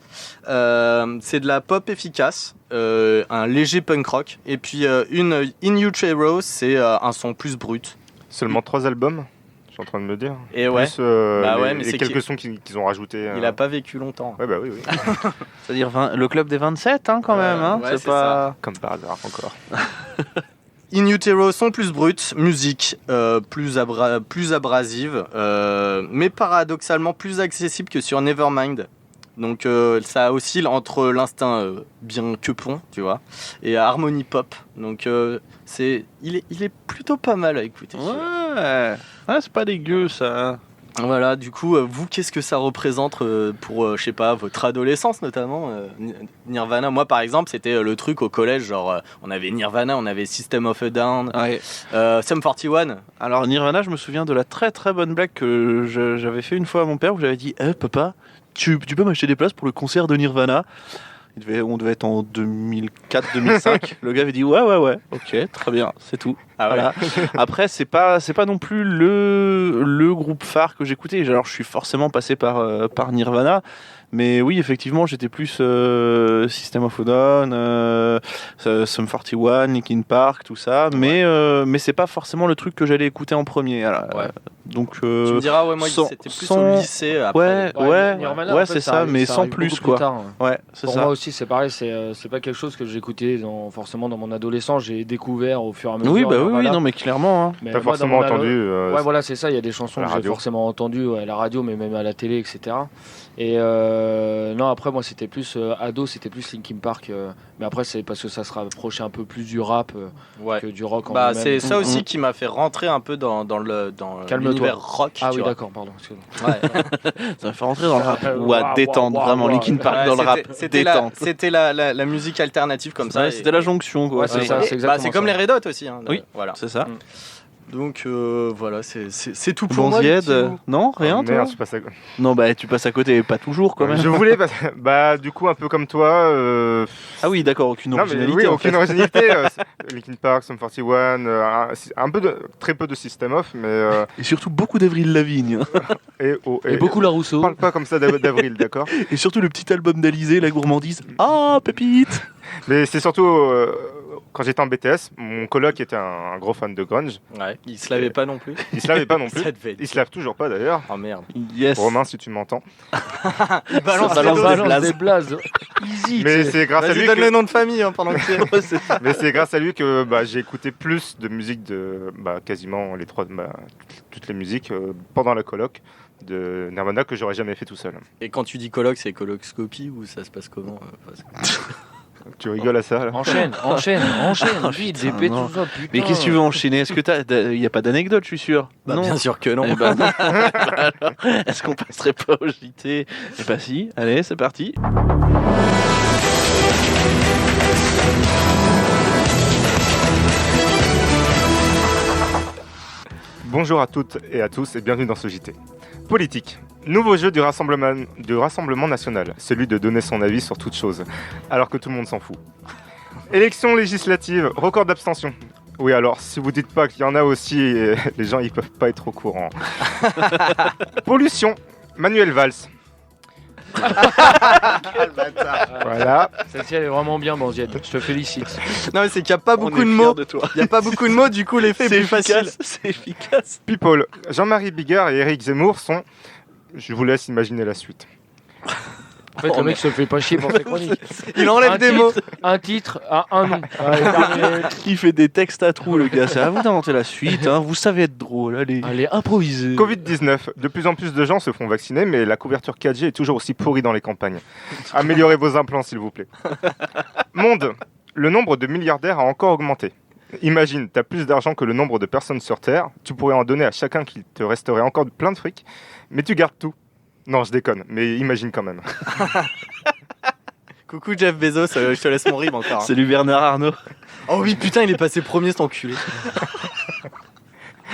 C'est de la pop efficace, un léger punk rock, et puis une In Utero, c'est un son plus brut. Seulement 3 albums, je suis en train de me dire. Et ouais. Plus Mais les c'est quelques sons qu'ils ont rajoutés. Il a pas vécu longtemps. Ouais, bah oui. C'est-à-dire le club des 27 quand même. Hein. Ouais, c'est pas... Comme par hasard, encore. In Utero, son plus brut, musique plus abrasive, mais paradoxalement plus accessible que sur Nevermind. Donc ça oscille entre l'instinct bien quepon, tu vois, et harmonie pop. Donc il est plutôt pas mal à écouter. Ouais, c'est pas dégueu ça. Voilà, du coup, vous, qu'est-ce que ça représente pour, je sais pas, votre adolescence notamment Nirvana, moi par exemple, c'était le truc au collège, genre on avait Nirvana, on avait System of a Down, Ouais. Sum 41. Alors Nirvana, je me souviens de la très très bonne blague que j'avais fait une fois à mon père où j'avais dit papa, tu peux m'acheter des places pour le concert de Nirvana? On devait être en 2004-2005. Le gars avait dit ouais, ok, très bien, c'est tout. Ah ouais. Voilà. Après, c'est pas non plus le groupe phare que j'écoutais. Alors, je suis forcément passé par Nirvana. Mais oui, effectivement, j'étais plus System of a Down, Sum 41, Linkin Park, tout ça. Mais c'est pas forcément le truc que j'allais écouter en premier. Alors, Ouais. Donc, Tu me diras, ouais, moi c'était plus au lycée après. Nirvana, ouais, en fait, c'est ça, mais sans arrive plus beaucoup quoi. tard, hein. Ouais, c'est Pour ça. moi aussi, c'est pareil, c'est pas quelque chose que j'écoutais forcément dans mon adolescence. J'ai découvert au fur et à mesure. Oui, bah oui, Nirvana. non, mais clairement. Hein. Mais Pas moi, dans forcément mon entendu. Ouais, voilà, c'est ça. Il y a des chansons à la que j'ai radio. forcément entendues à la radio, mais même à la télé, etc. Et non, après, moi, c'était plus ado, c'était plus Linkin Park. Mais après, c'est parce que ça se rapprochait un peu plus du rap Ouais. que du rock en Bah, lui-même. c'est ça aussi qui m'a fait rentrer un peu dans Calme-toi. l'univers rock. Ah tu oui, vois. d'accord, pardon. excuse-moi. Ouais. Ça va faire rentrer dans le rap. Ou à Ouah, détendre, ouah, vraiment. ouah, Linkin Park Ouais, dans le rap. c'était Détente. la musique alternative comme ça. Ouais, c'était la jonction, quoi. Ouais, c'est ça, c'est Bah, exactement c'est comme ça. les Red Hot aussi. Hein, Oui. Voilà. C'est ça. Donc voilà, c'est tout pour moi. les Banzied, petits loups. non, rien, toi Merde, je passe à... Non, bah tu passes à côté, pas toujours quand même. Je voulais, bah, du coup, un peu comme toi. Ah oui, d'accord, aucune Non, mais originalité. oui, en aucune fait. originalité. Linkin Park, Sum 41, très peu de System Off, mais. Et surtout beaucoup d'Avril Lavigne. Et beaucoup la Rousseau. Parle pas comme ça d'Avril, d'accord? Et surtout le petit album d'Alizé, La Gourmandise. Ah, pépite. Mais c'est surtout quand j'étais en BTS, mon coloc était un gros fan de grunge. Ouais, il se lavait pas non plus. Il se lavait pas non plus. Ça devait être- Il se lave toujours pas d'ailleurs. Oh merde. Yes. Romain, si tu m'entends. Il balance Ça les balance dos. des des blazes. Easy. Mais c'est grâce à Vas-y, lui donne que... le nom de famille pendant que tu es. Mais c'est grâce à lui que j'ai écouté plus de musique de quasiment toutes les musiques pendant la coloc de Nirvana que j'aurais jamais fait tout seul. Et quand tu dis colloque, c'est collocscopie ou ça se passe comment Tu rigoles à ça là? Enchaîne. Vite, putain, dépêche non. tout ça, putain. Mais qu'est-ce que tu veux enchaîner? Est-ce que il y a pas d'anecdote, je suis sûr? Bah, Non. bien sûr que non. Eh ben non. Alors, est-ce qu'on passerait pas au JT? Eh ben si. Allez, c'est parti. Bonjour à toutes et à tous et bienvenue dans ce JT. Politique. Nouveau jeu du Rassemblement national, celui de donner son avis sur toute chose, alors que tout le monde s'en fout. Élections législatives, record d'abstention. Oui, alors, si vous dites pas qu'il y en a aussi, les gens ils peuvent pas être au courant. Pollution, Manuel Valls. Voilà. Celle-ci, elle est vraiment bien, Banziette. Je te félicite. Non, mais c'est qu'il n'y a pas On beaucoup est de fiers mots. de toi. Il n'y a pas beaucoup de mots, du coup, l'effet est C'est plus facile. efficace. C'est efficace. People, Jean-Marie Bigard et Éric Zemmour sont... Je vous laisse imaginer la suite. En fait, le mec se fait pas chier pour ses chroniques. Il enlève des mots. Un titre, un nom. Allez, terminé. Il fait des textes à trous, le gars. C'est à vous d'inventer la suite. Hein. Vous savez être drôle. Allez. Allez, improviser. Covid-19. De plus en plus de gens se font vacciner, mais la couverture 4G est toujours aussi pourrie dans les campagnes. Améliorez vos implants, s'il vous plaît. Monde. Le nombre de milliardaires a encore augmenté. Imagine, t'as plus d'argent que le nombre de personnes sur Terre. Tu pourrais en donner à chacun qui te resterait encore plein de fric, mais tu gardes tout. Non, je déconne, mais imagine quand même. Coucou Jeff Bezos, je te laisse mon rib encore. hein. Salut Bernard Arnault. Oh oui, putain, il est passé premier, cet enculé.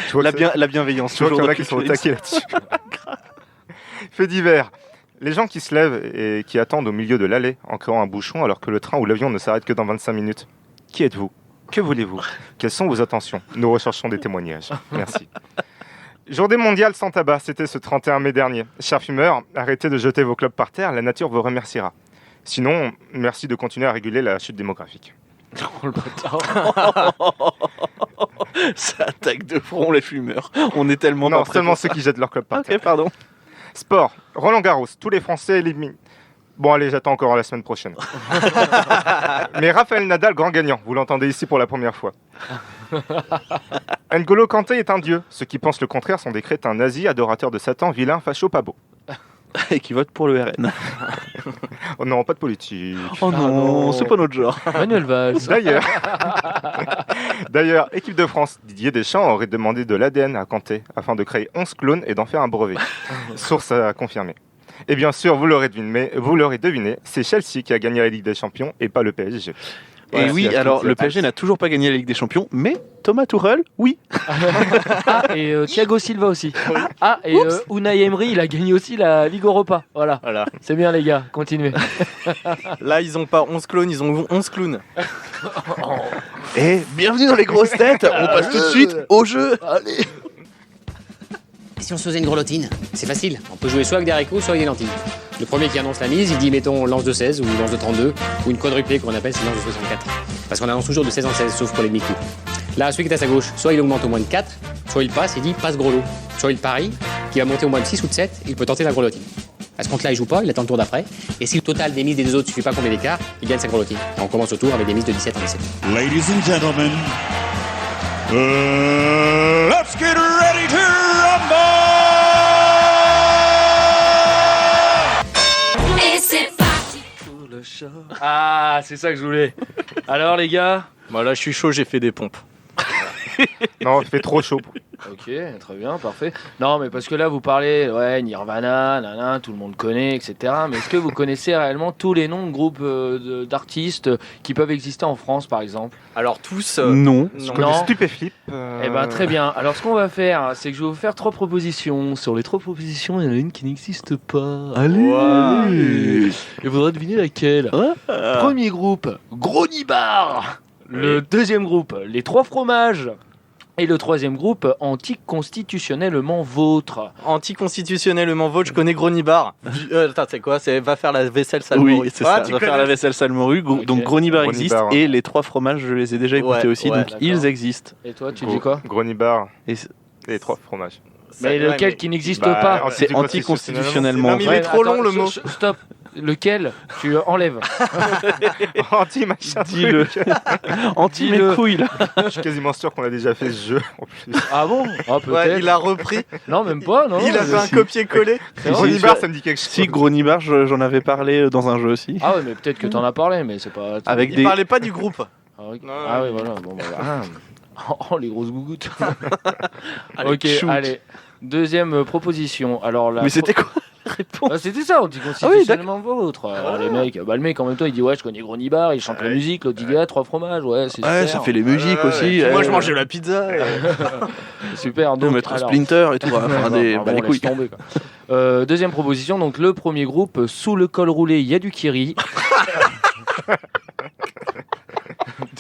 Tu vois que La bienveillance. tu vois qu'il y en toujours a qui sont au dans taquet là-dessus. Fait divers. Les gens qui se lèvent et qui attendent au milieu de l'allée en créant un bouchon alors que le train ou l'avion ne s'arrête que dans 25 minutes. Qui êtes-vous? Que voulez-vous? Quelles sont vos intentions? Nous recherchons des témoignages. Merci. Journée mondiale sans tabac, c'était ce 31 mai dernier. Chers fumeurs, arrêtez de jeter vos clopes par terre, la nature vous remerciera. Sinon, merci de continuer à réguler la chute démographique. Oh, le bâtard. Ça attaque de front les fumeurs. On est tellement Non, pas prêts seulement pour ça. ceux qui jettent leurs clopes par terre. Ok, pardon. Sport, Roland Garros, tous les Français éliminent. Bon allez, j'attends encore la semaine prochaine. Mais Raphaël Nadal, grand gagnant, vous l'entendez ici pour la première fois. N'Golo Kanté est un dieu. Ceux qui pensent le contraire sont des crétins nazis, adorateurs de Satan, vilains, fachos, pas beaux. Et qui vote pour le RN. Oh non, pas de politique. Oh non, non. c'est pas notre genre. Manuel Valls. D'ailleurs, équipe de France, Didier Deschamps aurait demandé de l'ADN à Kanté afin de créer 11 clones et d'en faire un brevet. Source à confirmer. Et bien sûr, vous l'aurez deviné, c'est Chelsea qui a gagné la Ligue des Champions et pas le PSG. Et Voilà, oui, c'est la alors petite- le PSG n'a toujours pas gagné la Ligue des Champions, mais Thomas Tuchel, oui. Ah, et Thiago Silva aussi. Ah, et Unai Emery, il a gagné aussi la Ligue Europa. Voilà. Voilà. C'est bien, les gars. Continuez. Là, ils ont pas 11 clones, ils ont 11 clowns. Et bienvenue dans les grosses têtes. On passe tout de suite au jeu. Allez. Et si on se faisait une grelottine? C'est facile, on peut jouer soit avec des haricots, soit avec des lentilles. Le premier qui annonce la mise, il dit mettons lance de 16 ou lance de 32 ou une quadruplée qu'on appelle c'est lance de 64. Parce qu'on annonce toujours de 16 en 16 sauf pour les demi-coups. Là, celui qui est à sa gauche, soit il augmente au moins de 4, soit il passe, il dit passe gros lot. Soit il parie, qui va monter au moins de 6 ou de 7, il peut tenter la grelottine. À ce compte-là, il joue pas, il attend le tour d'après. Et si le total des mises des deux autres suffit pas combien d'écart, il gagne sa grelottine. Et on commence au tour avec des mises de 17 en 17. Ladies and gentlemen, let's get ready to rumble! Ah, c'est ça que je voulais. Alors, les gars? Moi, là, je suis chaud, j'ai fait des pompes. Non, il fait trop chaud. Ok, très bien, parfait. Non, mais parce que là, vous parlez, ouais, Nirvana, nanana, tout le monde connaît, etc. Mais est-ce que vous connaissez réellement tous les noms de groupes d'artistes qui peuvent exister en France, par exemple? Alors, tous. Non. Je non. connais Non. Stupéflip. Eh ben, très bien. Alors, ce qu'on va faire, c'est que je vais vous faire 3 propositions. Sur les 3 propositions, il y en a une qui n'existe pas. Allez, Wow. allez. Et vous devrez deviner laquelle. Premier groupe, Gros Nibar. Le deuxième groupe, Les Trois Fromages. Et le troisième groupe, anticonstitutionnellement vôtre. Anticonstitutionnellement vôtre, je connais Gronibar. Attends, c'est quoi? C'est va faire la vaisselle sale morue. Oui, c'est ça. tu On va faire la vaisselle sale morue. Ok. Donc Gronibar Gronibar, existe hein. et les 3 fromages, je les ai déjà écoutés Ouais, aussi, ouais, donc d'accord. ils existent. Et toi, tu dis quoi? Gronibar Et et 3 fromages. Mais Ouais, lequel mais- qui n'existe Bah, pas? C'est anticonstitutionnellement Non, mais il est trop long, le mot. Stop. Lequel tu enlèves? Anti-machin. Dis-le. Anti mes Dis-le. couilles là. Je suis quasiment sûr qu'on a déjà fait ce jeu en plus. Ah bon? Ah peut-être. Ouais, il a repris, Non, même pas, non. il a fait un si. copier-coller. C'est vrai. Gronibar, ça me dit quelque chose. Si Gronibar, j'en avais parlé dans un jeu aussi. Ah ouais, mais peut-être que t'en as parlé, mais c'est pas. Avec Il des. parlait pas du groupe. Ah oui, Non, ah oui, voilà. Bon, bah, voilà. Oh, les grosses gougouttes. Allez, Ok, shoot. allez. Deuxième proposition. Alors là. Mais c'était quoi la réponse? Ah, c'était ça, anticonstitutionnellement vôtre. Alors, les mecs, le mec en même temps il dit ouais, je connais Gronibar, il chante la musique, l'autre dit ah, 3 fromages, ouais, c'est Ouais, super. ça fait les musiques aussi. Moi, je mangeais la pizza. Super. On Donc, mettre alors, Splinter et tout. Enfin, bah, des. bon, Bah, les laisse couilles. tomber, quoi. Deuxième proposition, donc le premier groupe, sous le col roulé, il y a du Kiri.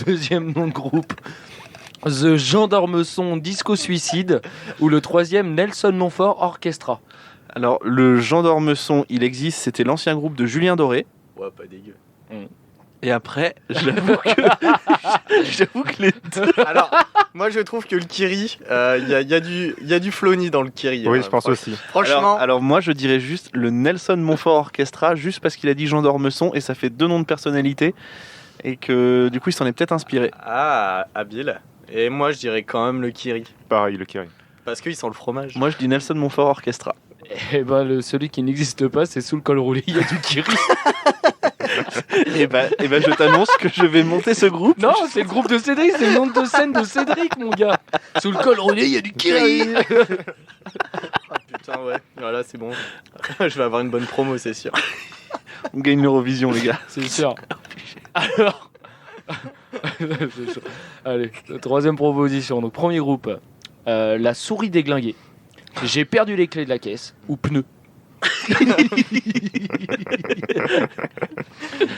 Deuxième nom de groupe, The Gendarmeson Disco Suicide. Ou le troisième, Nelson Montfort Orchestra. Alors, le Gendarmeson, il existe. C'était l'ancien groupe de Julien Doré. Ouais, pas dégueu. Et après, j'avoue que les deux. Alors, moi, je trouve que le Kiri, il y a du Flony dans le Kiri. Oui, je pense aussi. Franchement, Alors, moi, je dirais juste le Nelson Montfort Orchestra, juste parce qu'il a dit Jean d'Ormesson et ça fait 2 noms de personnalité. Et que du coup, il s'en est peut-être inspiré. habile. Et moi, je dirais quand même le Kiri. Pareil, le Kiri. Parce qu'ils sont le fromage. Moi, je dis Nelson Montfort Orchestra. Et ben, celui qui n'existe pas, c'est sous le col roulé, il y a du Kiri. Et bah, je t'annonce que je vais monter ce groupe. Non, c'est le groupe de Cédric, c'est le nom de scène de Cédric, mon gars. Sous le col roulé, il y a du Kiri. Ah, putain, ouais. Voilà, c'est bon. Je vais avoir une bonne promo, c'est sûr. On gagne l'Eurovision, les gars. C'est sûr. Alors. C'est chaud. Allez, la troisième proposition. Donc, premier groupe, la souris déglinguée. J'ai perdu les clés de la caisse. Ou pneus.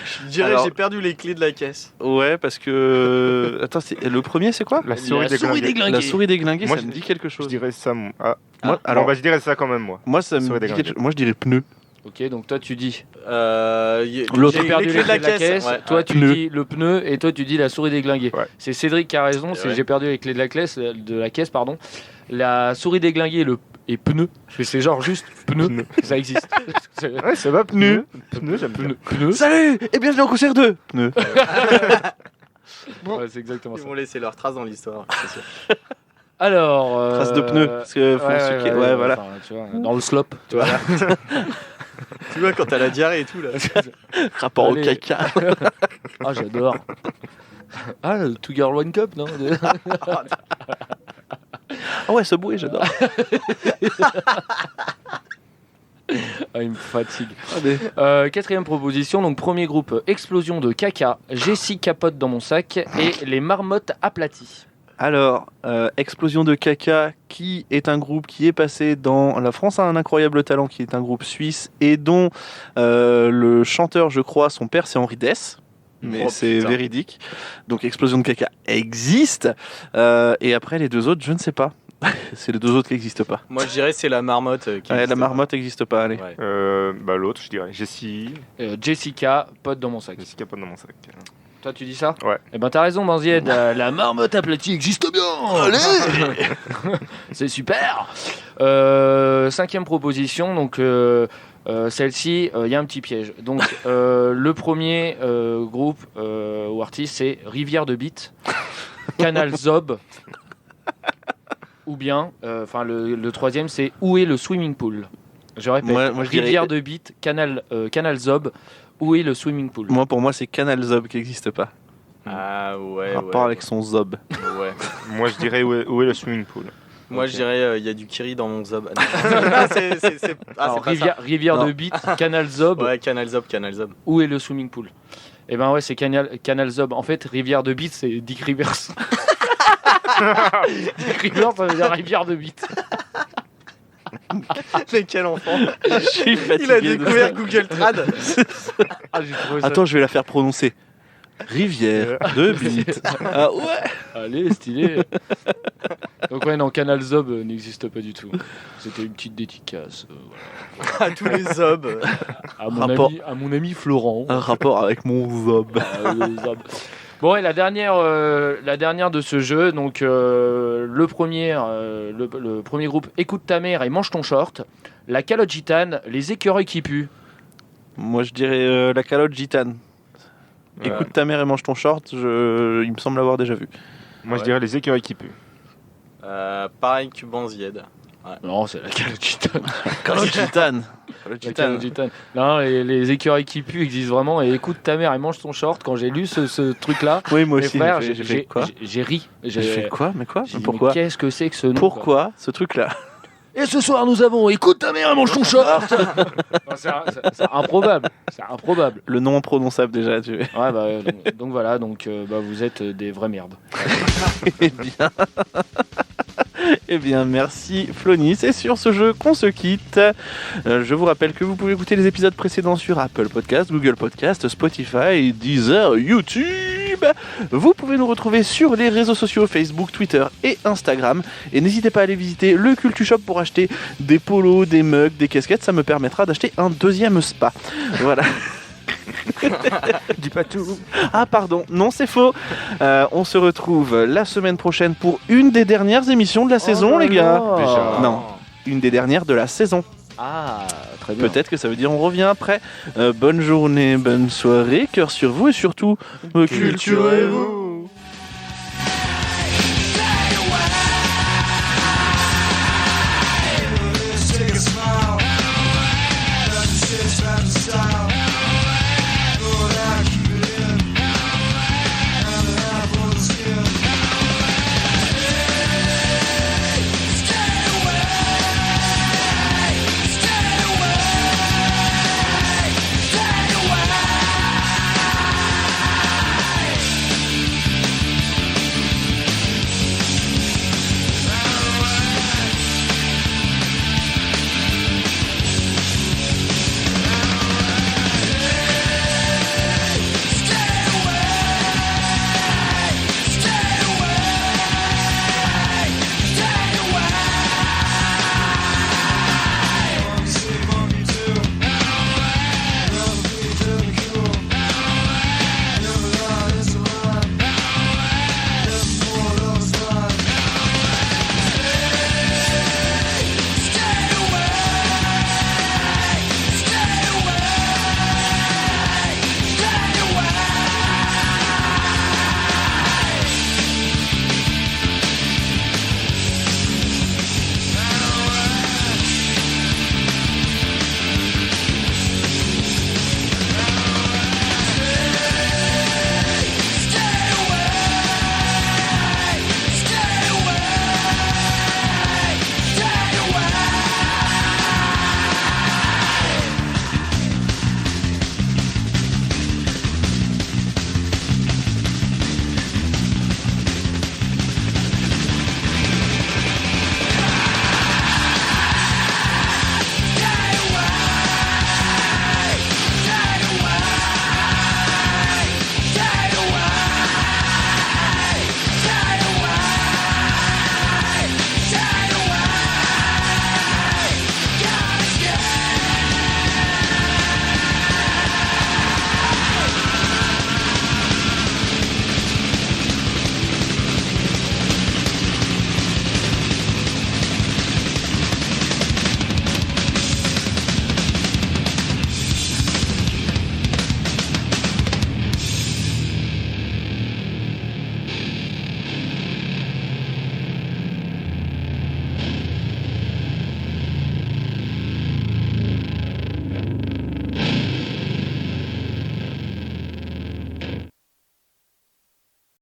Je dirais Alors- j'ai perdu les clés de la caisse. Ouais, parce que. Attends, le premier, c'est quoi? La souris déglinguée. La souris déglinguée, Moi, ça me dit quelque chose. Je dirais ça. Ah. Moi, Alors, alors, je dirais ça quand même, moi. moi, ça me souris dit déglinguée. quelque chose. Moi, je dirais pneu. Ok, donc toi tu dis L'autre. j'ai perdu les clés de la caisse. ouais. Toi tu Pneu. dis le pneu et toi tu dis la souris déglinguée. Ouais. C'est Cédric qui a raison. C'est Ouais. j'ai perdu les clés de la caisse, pardon. La souris déglinguée et pneu. C'est genre juste pneu. Ça existe. C'est- Ouais, ça va, pneu. Pneu, j'aime bien. Pneu. Salut et bienvenue en concert 2. Pneu. Ouais, c'est exactement Ils ça. vont laisser leur trace dans l'histoire, c'est sûr. Alors. Trace de pneu. Parce que faut suquer. Ouais, voilà. enfin, tu vois, dans le slop. Tu vois. Tu vois, quand t'as la diarrhée et tout, là. Rapport au Allez. caca. Ah, j'adore. Ah, le Two Girl One Cup, non? Ah ouais, Subway, j'adore. Ah, il me fatigue. Allez. Quatrième proposition, donc premier groupe, explosion de caca, Jessie capote dans mon sac et les marmottes aplaties. Alors, Explosion de caca, qui est un groupe qui est passé dans La France a un incroyable talent, qui est un groupe suisse et dont le chanteur, je crois, son père, c'est Henri Dess. Mais Oh, c'est putain. véridique. Donc Explosion de caca existe. Et après, les deux autres, je ne sais pas. C'est les deux autres qui n'existent pas. Moi, je dirais c'est la marmotte. Qui Ouais, existe la marmotte n'existe pas, allez. pas. Ouais. Bah, l'autre, je dirais. Jessie. Jessica, pote dans mon sac. Jessica, pas dans mon sac. Toi, tu dis ça? Ouais. Eh ben, t'as raison, Banzied. La marmotte aplatie existe bien. Allez. C'est super. Cinquième proposition, donc celle-ci, il y a un petit piège. Donc, le premier groupe ou artiste, c'est Rivière de Beat, Canal Zob, ou bien, enfin, le troisième, c'est Où est le swimming pool? Je répète, Moi, je dirais- Rivière de Beat, Canal Zob, Où est le swimming pool? Moi, pour moi, c'est Canal Zob qui n'existe pas. Ah ouais. Rapport ouais, avec son Zob. ouais. Moi, je dirais où est le swimming pool. Moi, Ok. je dirais il y a du Kiri dans mon zob. Ah, c'est Alors, pas Rivière Non. de Beat, Canal Zob, ça. Ouais, Canal Zob, Canal Zob. où est le swimming pool? Eh ben ouais, c'est Canal Zob. En fait, Rivière de Beat, c'est Dick Rivers. Dick Rivers, ça veut dire Rivière de Beat. Mais quel enfant. Je suis Il a fatigué de découvert ça. Google Trad. Ah, j'ai trouvé ça. Attends, je vais la faire prononcer. Rivière de bites. Ah ouais. Allez, stylé. Donc ouais, non, Canal Zob n'existe pas du tout. C'était une petite dédicace. À tous les obs. À mon, Rapport. ami, à mon ami Florent. Un rapport avec mon zob. Le Zob. Bon, et la dernière de ce jeu, donc le premier groupe Écoute ta mère et mange ton short, la calotte gitane, les écureuils qui puent. Moi, je dirais la calotte gitane. Ouais. Écoute ta mère et mange ton short, il me semble l'avoir déjà vu. Moi, Ouais. je dirais les écureuils qui puent. Pareil que Banzied. Non, c'est la calotte gitane. Calotte gitane. La calotte gitane. Non, les écureuils qui puent existent vraiment. Et écoute ta mère et mange ton short. Quand j'ai lu ce truc-là, Oui, moi mes aussi. frères, j'ai fait quoi j'ai ri. J'ai fait quoi? Mais quoi? J'ai dit, Pourquoi? mais qu'est-ce que c'est que ce nom? Pourquoi ce truc-là? Et ce soir, nous avons écoute ta mère et mange ton short. Non, c'est improbable. C'est improbable. Le nom imprononçable déjà, tu veux. Ouais, bah, donc voilà, vous êtes des vraies merdes. Eh bien... Eh bien, merci Flonis. Et sur ce jeu qu'on se quitte. Je vous rappelle que vous pouvez écouter les épisodes précédents sur Apple Podcast, Google Podcast, Spotify, Deezer, YouTube. Vous pouvez nous retrouver sur les réseaux sociaux Facebook, Twitter et Instagram. Et n'hésitez pas à aller visiter le Cultu Shop pour acheter des polos, des mugs, des casquettes. Ça me permettra d'acheter un deuxième spa. Voilà. Dis pas tout. Ah pardon, non c'est faux. On se retrouve la semaine prochaine pour une des dernières émissions de la saison, les gars. Déjà. Non, une des dernières de la saison. Ah, très bien. Peut-être que ça veut dire on revient après. Bonne journée, bonne soirée, cœur sur vous et surtout, culturez-vous.